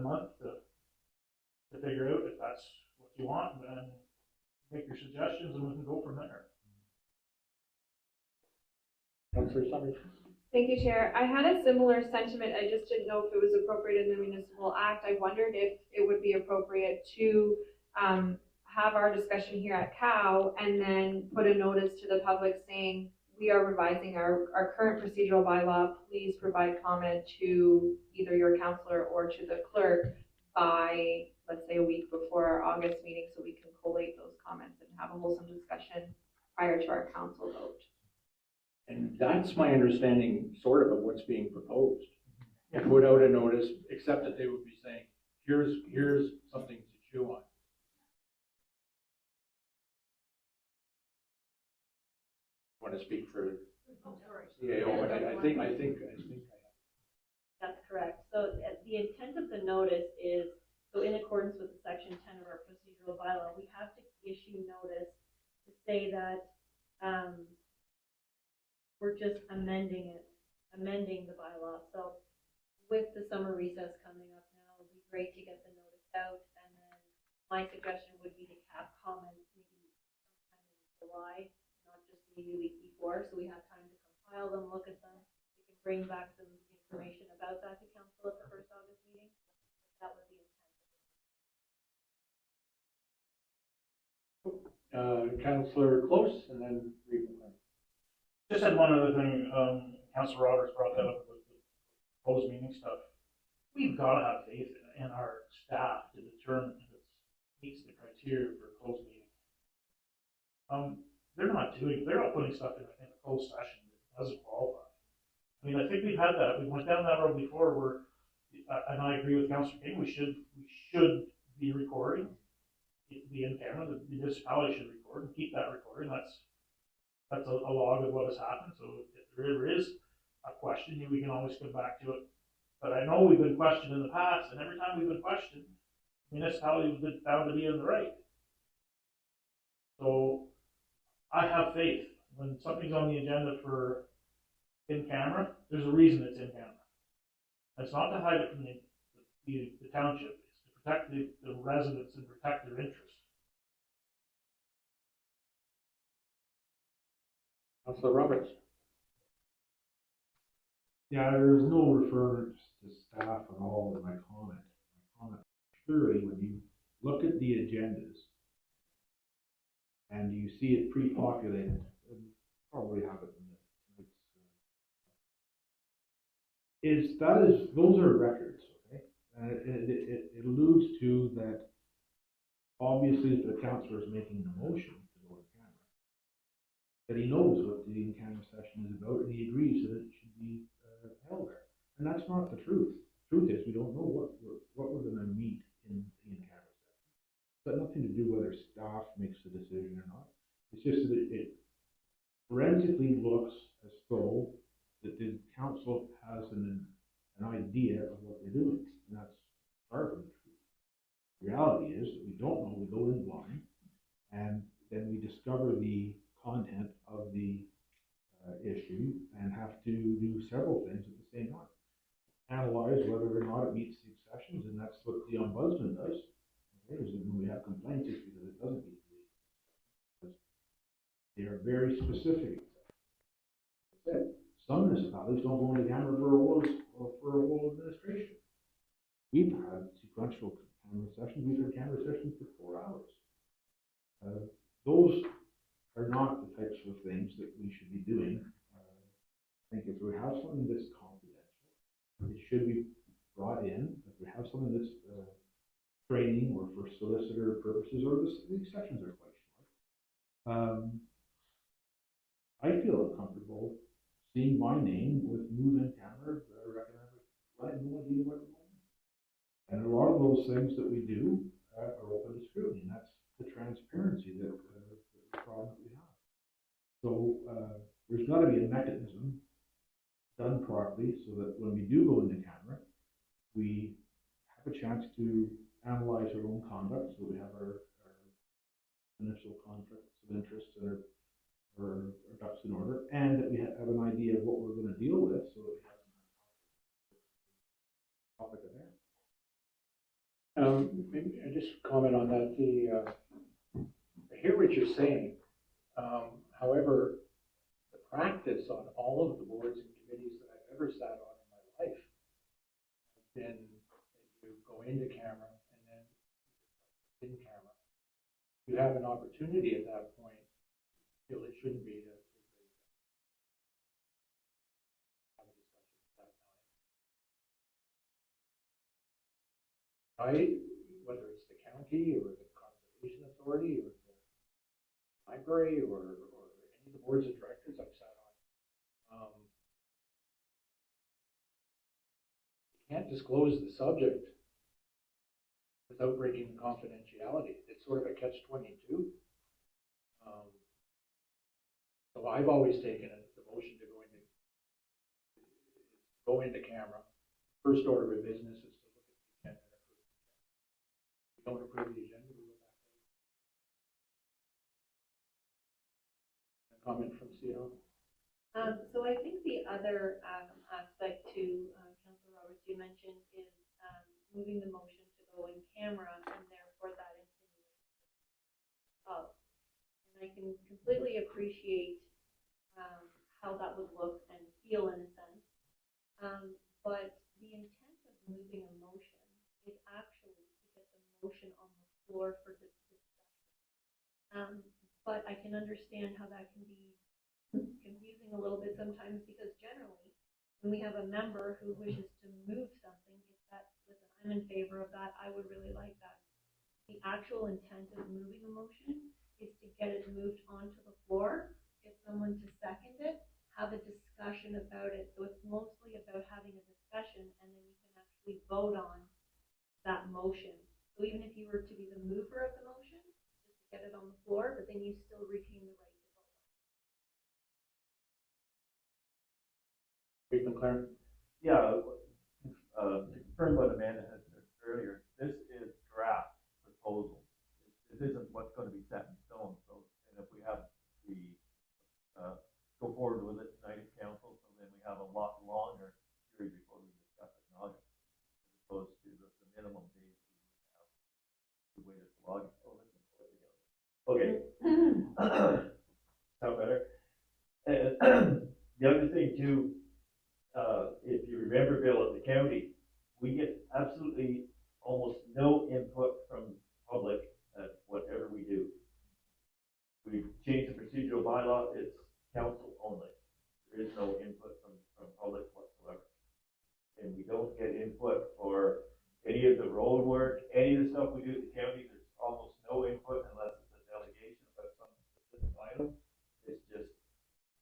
month to figure out if that's what you want and make your suggestions and we can go from there. Councillor Summers. Thank you, Chair. I had a similar sentiment. I just didn't know if it was appropriate in the municipal act. I wondered if it would be appropriate to have our discussion here at COW and then put a notice to the public saying, we are revising our current procedural bylaw. Please provide comment to either your councillor or to the clerk by, let's say, a week before our August meeting so we can collate those comments and have a wholesome discussion prior to our council vote. And that's my understanding, sort of what's being proposed. And put out a notice, except that they would be saying, here's something to chew on. Want to speak for CAO, but I think I have. That's correct. So the intent of the notice is, so in accordance with section 10 of our procedural bylaw, we have to issue notice to say that we're just amending the bylaw. So with the summer recess coming up now, it would be great to get the notice out. And then my suggestion would be to have comments maybe sometime in July, not just maybe a week before, so we have time to compile them, look at them. We can bring back some information about that to council at the first August meeting. That was the intent. Councillor Close, and then Reed. Just had one other thing, Councillor Roberts brought that up with the closed meeting stuff. We've got to have faith in our staff to determine if it meets the criteria for a closed meeting. They're not putting stuff in a closed session that doesn't qualify. I mean, I think we've had that. We went down that road before where, and I agree with Councillor King, we should be recording, be in camera, the municipality should record and keep that recording. That's a log of what has happened. So if there ever is a question, we can always come back to it. But I know we've been questioned in the past, and every time we've been questioned, municipalities have been found to be in the right. So I have faith when something's on the agenda for in camera, there's a reason it's in camera. It's not to hide it from the township. It's to protect the residents and protect their interests. Councillor Roberts. Yeah, there's no reference to staff at all in my comment. Clearly, when you look at the agendas and you see it pre-populated, and probably have it in those are records, okay? It alludes to that. Obviously, if the councillor is making the motion to go to camera, that he knows what the in-camera session is about, and he agrees that it should be held there. And that's not the truth. The truth is, we don't know what we're going to meet in the in-camera session. It's got nothing to do whether staff makes the decision or not. It's just that it forensically looks as though that the council has an idea of what they're doing, and that's far from the truth. The we go in blind, and then we discover the content of the issue and have to do several things at the same time. Analyze whether or not it meets the exceptions, and that's what the ombudsman does. Okay, is that when we have complaints, it's because it doesn't meet the exceptions. They are very specific. Some municipalities don't go into camera for a whole administration. We've had sequential camera sessions, we've had camera sessions for 4 hours. Those are not the types of things that we should be doing. I think if we have something that's confidential, it should be brought in. If we have something that's training or for solicitor purposes, or the sessions are quite short. I feel comfortable seeing my name with move-in camera recommended. I have no idea what we're doing. And a lot of those things that we do are open to scrutiny, and that's the transparency that the problem that we have. So there's got to be a mechanism done properly so that when we do go into camera, we have a chance to analyze our own conduct, so we have our initial conflicts of interest and our ducks in order, and that we have an idea of what we're going to deal with, so that we have some topic at hand. Maybe I just comment on that. I hear what you're saying. However, the practice on all of the boards and committees that I've ever sat on in my life has been that you go into camera and then in camera. You have an opportunity at that point. Feel it shouldn't be to have a discussion at that time. Right? Whether it's the county or the conservation authority or the library or any of the boards of directors I've sat on. You can't disclose the subject without breaking the confidentiality. It's sort of a catch-22. So I've always taken the motion to go into camera. First order of business is to look at the agenda and approve the agenda. If we don't approve the agenda, we go back. A comment from CEO. So I think the other aspect to Councillor Roberts you mentioned is moving the motion to go in camera, and therefore that insinuates of. And I can completely appreciate how that would look and feel in a sense. But the intent of moving a motion is actually to get the motion on the floor for discussion. But I can understand how that can be confusing a little bit sometimes, because generally when we have a member who wishes to move something, it's that, listen, I'm in favor of that, I would really like that. The actual intent of moving a motion is to get it moved onto the floor, get someone to second it, have a discussion about it. So it's mostly about having a discussion, and then you can actually vote on that motion. So even if you were to be the mover of the motion, just to get it on the floor, but then you still retain the right to vote. McLaren? Yeah, to confirm what Amanda had said earlier, this is draft proposal. This isn't what's going to be set in stone. So, and if we have the go forward with it tonight at council, so then we have a lot longer period before we discuss it in August, as opposed to the minimum days we have to wait until August. Okay. Sound better? And the other thing too, if you remember, Bill, at the county, we get absolutely almost no input from public at whatever we do. We changed the procedural bylaw, it's council only. There is no input from public whatsoever. And we don't get input for any of the road work, any of the stuff we do at the county. There's almost no input unless it's a delegation about some specific item. It's just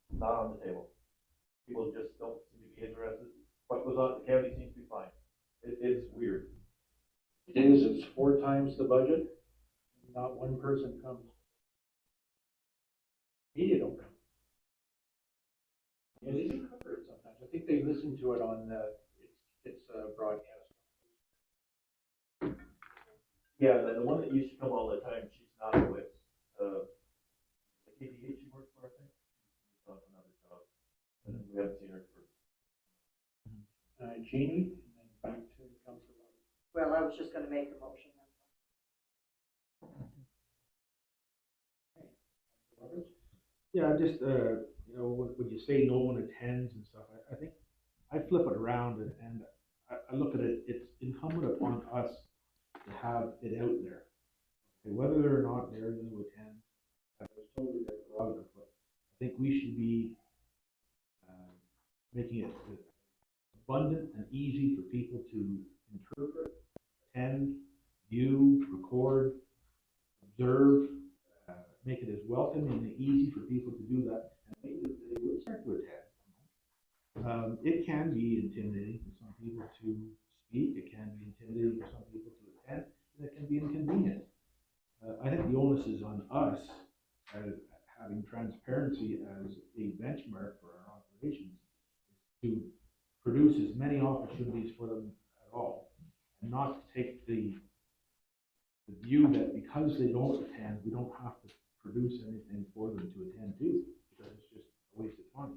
not on the table. People just don't seem to be interested. What goes on at the county seems to be fine. It's weird. It is, it's 4 times the budget, not one person comes. Media don't come. Yeah, they do cover it sometimes. I think they listen to it on it's broadcast. Yeah, the one that used to come all the time, she's not with, the KDH she works for, I think. She's on another job. And we haven't seen her for. Jeannie, and then back to Councillor Roberts. Well, I was just gonna make the motion. Roberts? Yeah, just, you know, when you say no one attends and stuff, I think I flip it around and I look at it, it's incumbent upon us to have it out there. Okay, whether or not they're going to attend, that's totally their prerogative, but I think we should be making it abundant and easy for people to interpret, attend, view, record, observe, make it as welcoming and easy for people to do that, and maybe they will start to attend. It can be intimidating for some people to speak, it can be intimidating for some people to attend, and it can be inconvenient. I think the onus is on us as having transparency as a benchmark for our operations to produce as many opportunities for them at all, and not take the view that because they don't attend, we don't have to produce anything for them to attend to, because it's just a waste of time.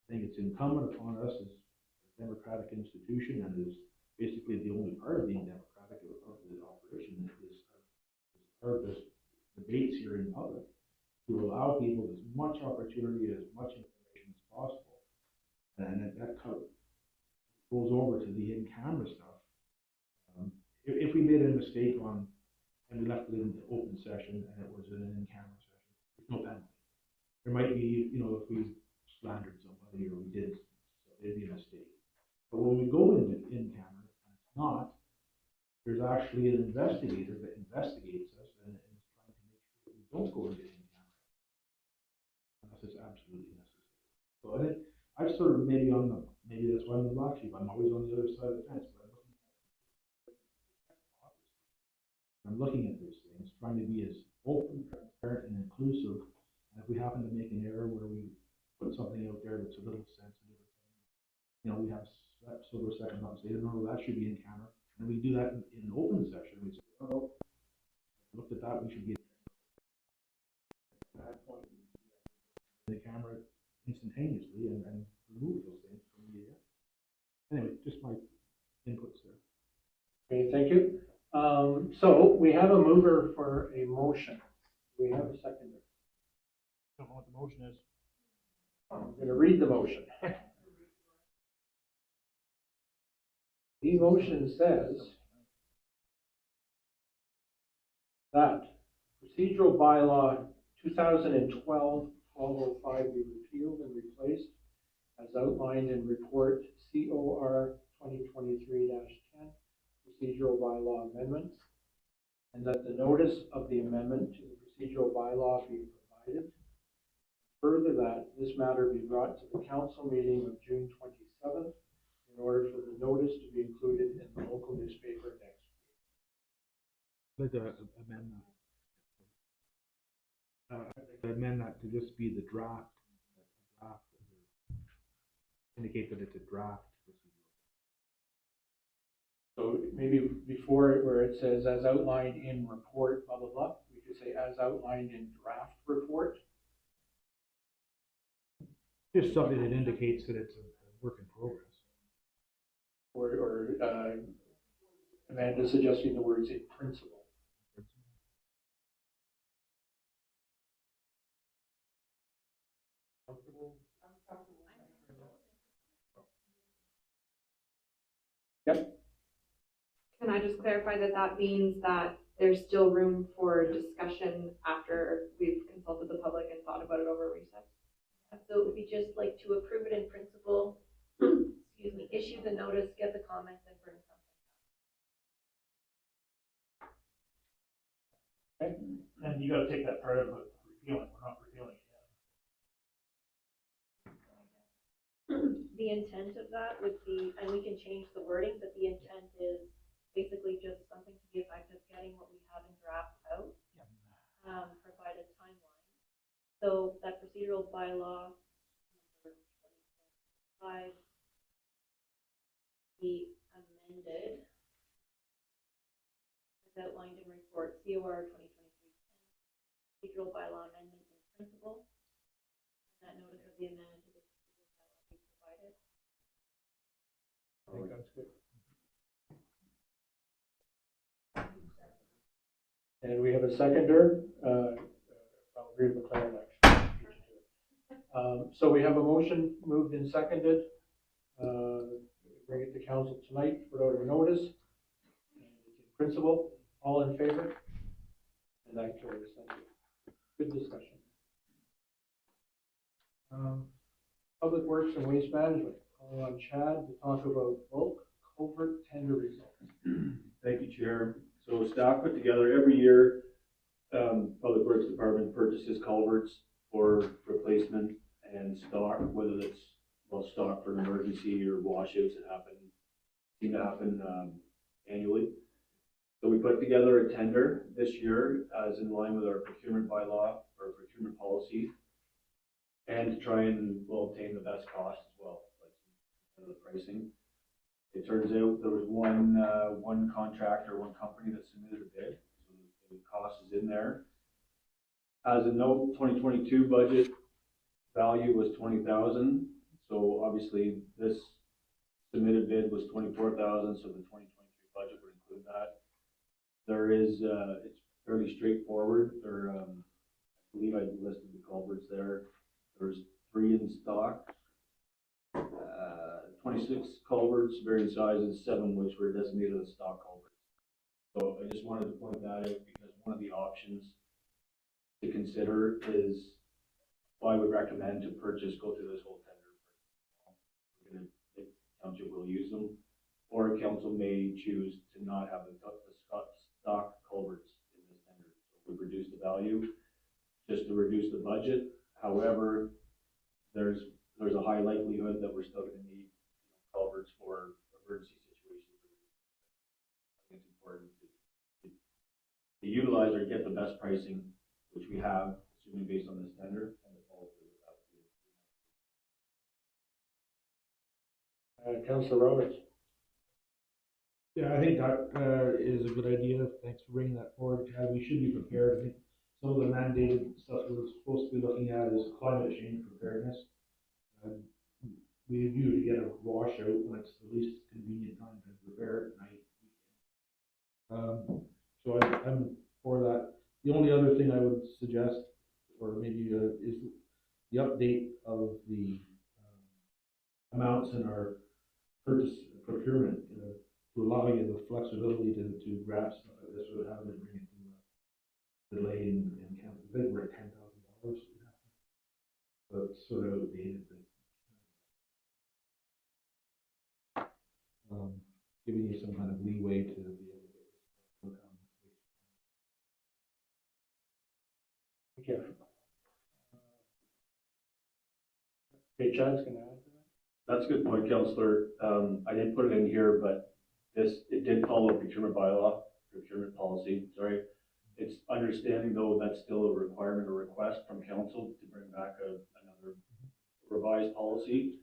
I think it's incumbent upon us as a democratic institution, and is basically the only part of being democratic of the operation that is part of this debates here in public, to allow people as much opportunity, as much information as possible. And that goes over to the in-camera stuff. If we made a mistake and we left it in the open session and it was an in-camera session, there's no penalty. There might be, you know, if we slandered somebody or we did, so it'd be a mistake. But when we go into in-camera and it's not, there's actually an investigator that investigates us and is trying to make sure that we don't go into in-camera unless it's absolutely necessary. So I think I've sort of maybe that's why I'm the black sheep. I'm always on the other side of the fence, but I'm looking at those things, trying to be as open, transparent, and inclusive. And if we happen to make an error where we put something out there that's a little sensitive, you know, we have sort of a second thought, say, no, that should be in camera. And we do that in an open session. We say, oh, looked at that, we should be at that point the camera instantaneously and remove those things from the air. Anyway, just my inputs there. Okay, thank you. So we have a mover for a motion. We have a seconder. Don't know what the motion is. I'm going to read the motion. The motion says that procedural bylaw 2012-1205 be repealed and replaced as outlined in report COR 2023-10, procedural bylaw amendments, and that the notice of the amendment to the procedural bylaw be provided. Further, that this matter be brought to the council meeting of June 27th in order for the notice to be included in the local newspaper next week. I'd like to amend that to just be the draft. Indicate that it's a draft procedure. So maybe before it, where it says as outlined in report, blah, blah, blah, we could say as outlined in draft report. Just something that indicates that it's a work in progress. Or Amanda suggesting the words in principle. Comfortable? Yep. Can I just clarify that that means that there's still room for discussion after we've consulted the public and thought about it over recess? So it would be just like to approve it in principle, excuse me, issue the notice, get the comments, and bring something. Okay. And you gotta take that part of it, repealing, we're not repealing it yet. The intent of that would be, and we can change the wording, but the intent is basically just something to the effect of getting what we have in draft out, provide a timeline. So that procedural bylaw, number 5, be amended as outlined report, COR 2023 procedural bylaw amendment in principle. That notice of the amendment to the procedural bylaw be provided. I think that's good. And we have a seconder, I'll agree with McLaren actually. So we have a motion moved and seconded, bring it to council tonight, put out a notice. And it's in principle, all in favor? And that carries, thank you. Good discussion. Public Works and Waste Management, calling on Chad to talk about bulk culvert tender results. Thank you, Chair. So staff put together every year, Public Works Department purchases culverts for replacement and stock, whether it's, well, stock for an emergency or washouts that seem to happen annually. So we put together a tender this year as in line with our procurement bylaw or procurement policy, and to try and, well, obtain the best cost as well, like the pricing. It turns out there was one contractor, one company that submitted a bid, so the cost is in there. As a note, 2022 budget value was $20,000, so obviously this submitted bid was $24,000, so the 2023 budget would include that. There is, it's fairly straightforward. There, I believe I listed the culverts there. There's 3 in stock. 26 culverts, varying sizes, 7 which were designated as stock culverts. So I just wanted to point that out because one of the options to consider is, well, I would recommend to go through this whole tender. If council will use them, or council may choose to not have the stock culverts in this tender. So we reduce the value just to reduce the budget. However, there's a high likelihood that we're still going to need culverts for emergency situations. I think it's important to utilize or get the best pricing, which we have, assuming based on this tender, and to follow through with that. Councillor Roberts. Yeah, I think that is a good idea. Thanks for bringing that forward, Chad. We should be prepared. I think some of the mandated stuff we're supposed to be looking at is climate change preparedness. We usually get a washout when it's the least convenient time to prepare it at night. So I'm for that. The only other thing I would suggest, or maybe is the update of the amounts in our purchase procurement to allow you the flexibility to grab stuff like this without having to bring it to delay in count. I think we're at $10,000. So it's sort of outdated. Giving you some kind of leeway to be able to get Thank you. Okay, Chad's going to add to that. That's a good point, Councillor. I didn't put it in here, but it did follow procurement policy, sorry. It's understanding though that's still a requirement or request from council to bring back another revised policy.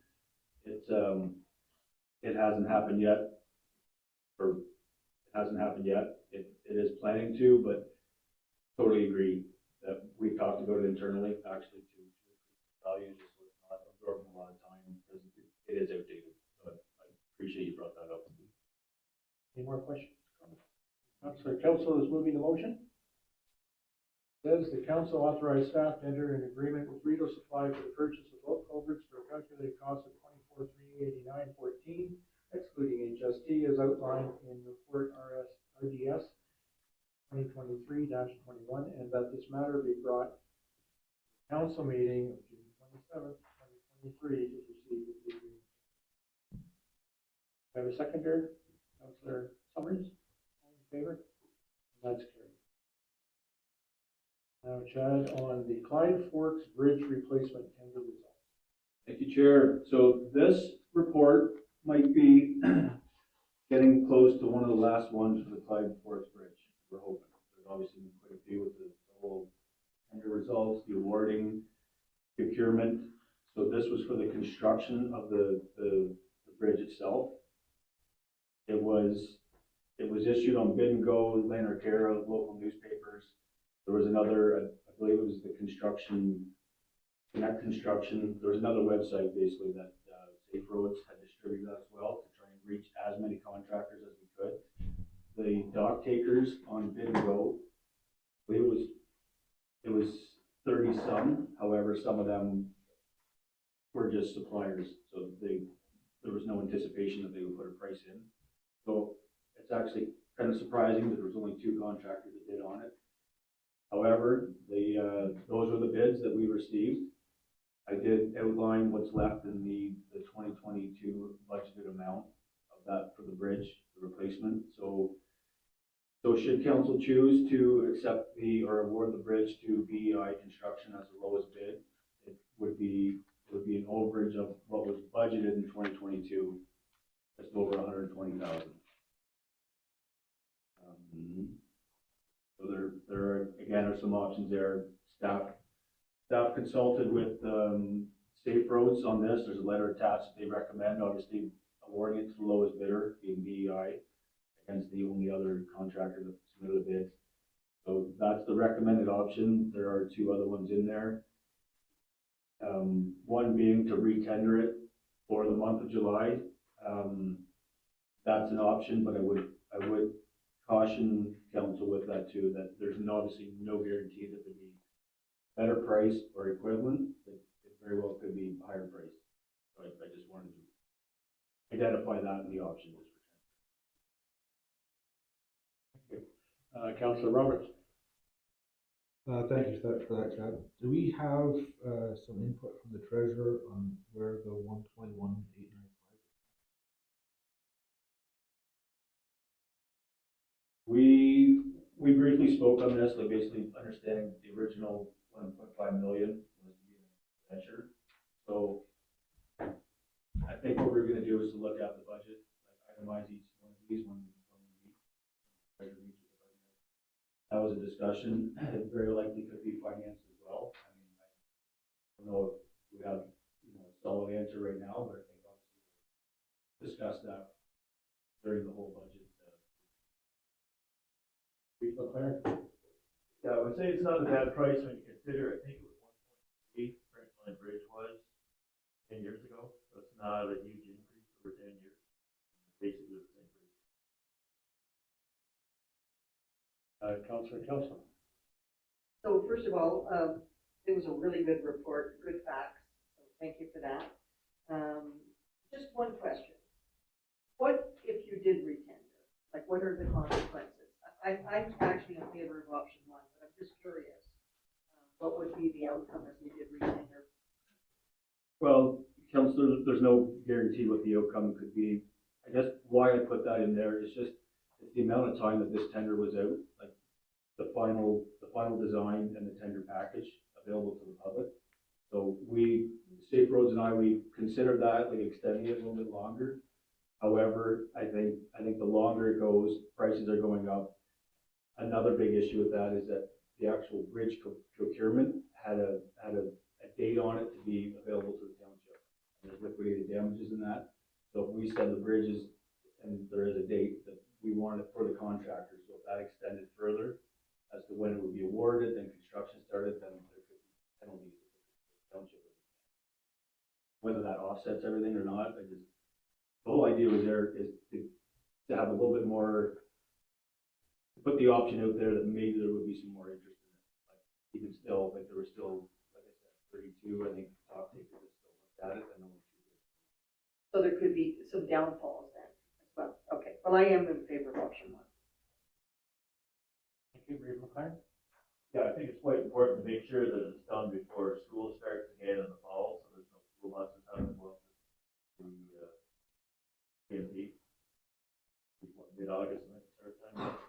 It hasn't happened yet, It is planning to, but totally agree that we've talked about it internally, actually, to value just so it's not absorbing a lot of time because it is outdated. But I appreciate you brought that up. Any more questions? Council is moving the motion. Says the council authorized staff to enter an agreement with Rito Supply for the purchase of bulk culverts for a calculated cost of $24,389.14, excluding HST, as outlined in report RDS 2023-21, and that this matter be brought to council meeting of June 27th, 2023 to proceed with the agreement. I have a seconder, Councillor Summers. All in favor? That's carried. Now, Chad, on the Clyde Forks Bridge replacement tender results. Thank you, Chair. So this report might be getting close to one of the last ones for the Clyde Forks Bridge. We're hoping. There's obviously been quite a few with the whole tender results, the awarding, procurement. So this was for the construction of the bridge itself. It was It was issued on Bid and Go, Lanark Highlands, local newspapers. There was another, I believe it was the Connect Construction. There was another website basically that Safe Roads had distributed as well to try and reach as many contractors as we could. The dock takers on Bid and Go, I believe it was 30 some. However, some of them were just suppliers, so there was no anticipation that they would put a price in. So it's actually kind of surprising that there was only 2 contractors that bid on it. However, those were the bids that we received. I did outline what's left in the 2022 budgeted amount of that for the bridge, the replacement. So should council choose to accept or award the bridge to BEI Construction as the lowest bid, it would be an overage of what was budgeted in 2022, just over 120,000. So there again are some options there. Staff consulted with Safe Roads on this. There's a letter attached that they recommend, obviously awarding it to the lowest bidder, being BEI, against the only other contractor that submitted a bid. So that's the recommended option. There are 2 other ones in there. One being to re-tender it for the month of July. That's an option, but I would caution council with that too, that there's obviously no guarantee that there'd be better price or equivalent. It very well could be higher price. So I just wanted to identify that in the option list. Thank you. Councillor Roberts. Thank you for that, Chad. Do we have some input from the treasurer on where the 121,895? We briefly spoke on this, like basically understanding the original 1.5 million was to be a venture. So I think what we're going to do is to look at the budget, like itemize each one of these when we meet. That was a discussion. It very likely could be financed as well. I mean, I don't know if we have a solid answer right now, but I think obviously we'll discuss that during the whole budget. Yeah, I would say it's not a bad price when you consider, I think it was 1.8 Franklin Bridge was 10 years ago. So it's not a huge increase over 10 years. Basically the same price. Councillor Kelso. So first of all, it was a really good report, good facts, so thank you for that. Just one question. What if you did retender? Like, what are the consequences? I'm actually in favor of option 1, but I'm just curious. What would be the outcome if you did retender? Well, councillor, there's no guarantee what the outcome could be. I guess why I put that in there is just the amount of time that this tender was out, like the final design and the tender package available to the public. So Safe Roads and we considered that, like extending it a little bit longer. However, I think the longer it goes, prices are going up. Another big issue with that is that the actual bridge procurement had a date on it to be available to the township. And there's liquidated damages in that. So if we said the bridge is, and there is a date that we wanted it for the contractor, so if that extended further as to when it would be awarded, then construction started, then there could be penalties to the township. Whether that offsets everything or not, the whole idea was there is to have a little bit more, to put the option out there that maybe there would be some more interest in it. Like even still, like there were still, like I said, 32, I think top takers that still looked at it, and only 2 did. So there could be some downfalls then as well. Okay, well, I am in favor of option 1. Thank you, Reeve McLaren. Yeah, I think it's quite important to make sure that it's done before school starts again in the fall, so there's no school buses having to go up to PMP. Mid-August, I think, start time.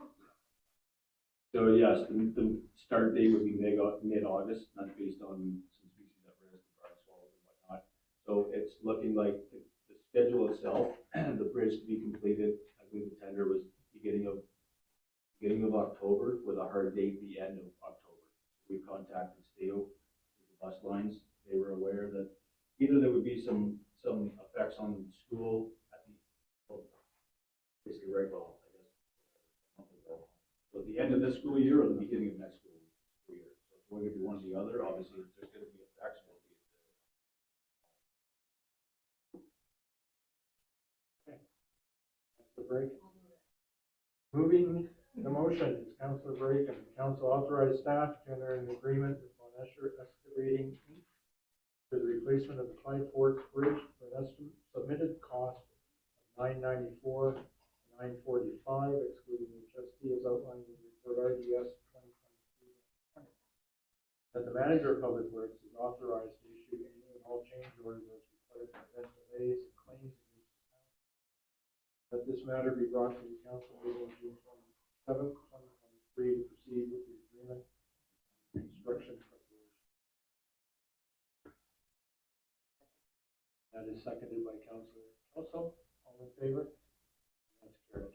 So yes, the start date would be mid-August, that's based on some species at risk, barn swallows and whatnot. So it's looking like the schedule itself, the bridge to be completed, I believe the tender was beginning of October with a hard date the end of October. We contacted STEO, the bus lines. They were aware that either there would be some effects on school at the basically right well, I guess So at the end of this school year or the beginning of next school year? So if we're gonna do one or the other, obviously, there's gonna be effects, but Councilor Brayton. Moving the motion is Councilor Brayton. Council authorized staff to enter an agreement with Lanark Excavating Inc. for the replacement of the Clyde Forks Bridge for an submitted cost of $994, $945, excluding HST as outlined in report RDS 2023. That the manager of Public Works is authorized to issue any and all change orders as required to prevent delays and claims against the town. That this matter be brought to the council meeting June 27th, 2023 to proceed with the agreement and construction preparation. That is seconded by Councilor Kelso. All in favor? That's carried.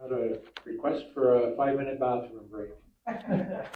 Had a request for a 5-minute bathroom break.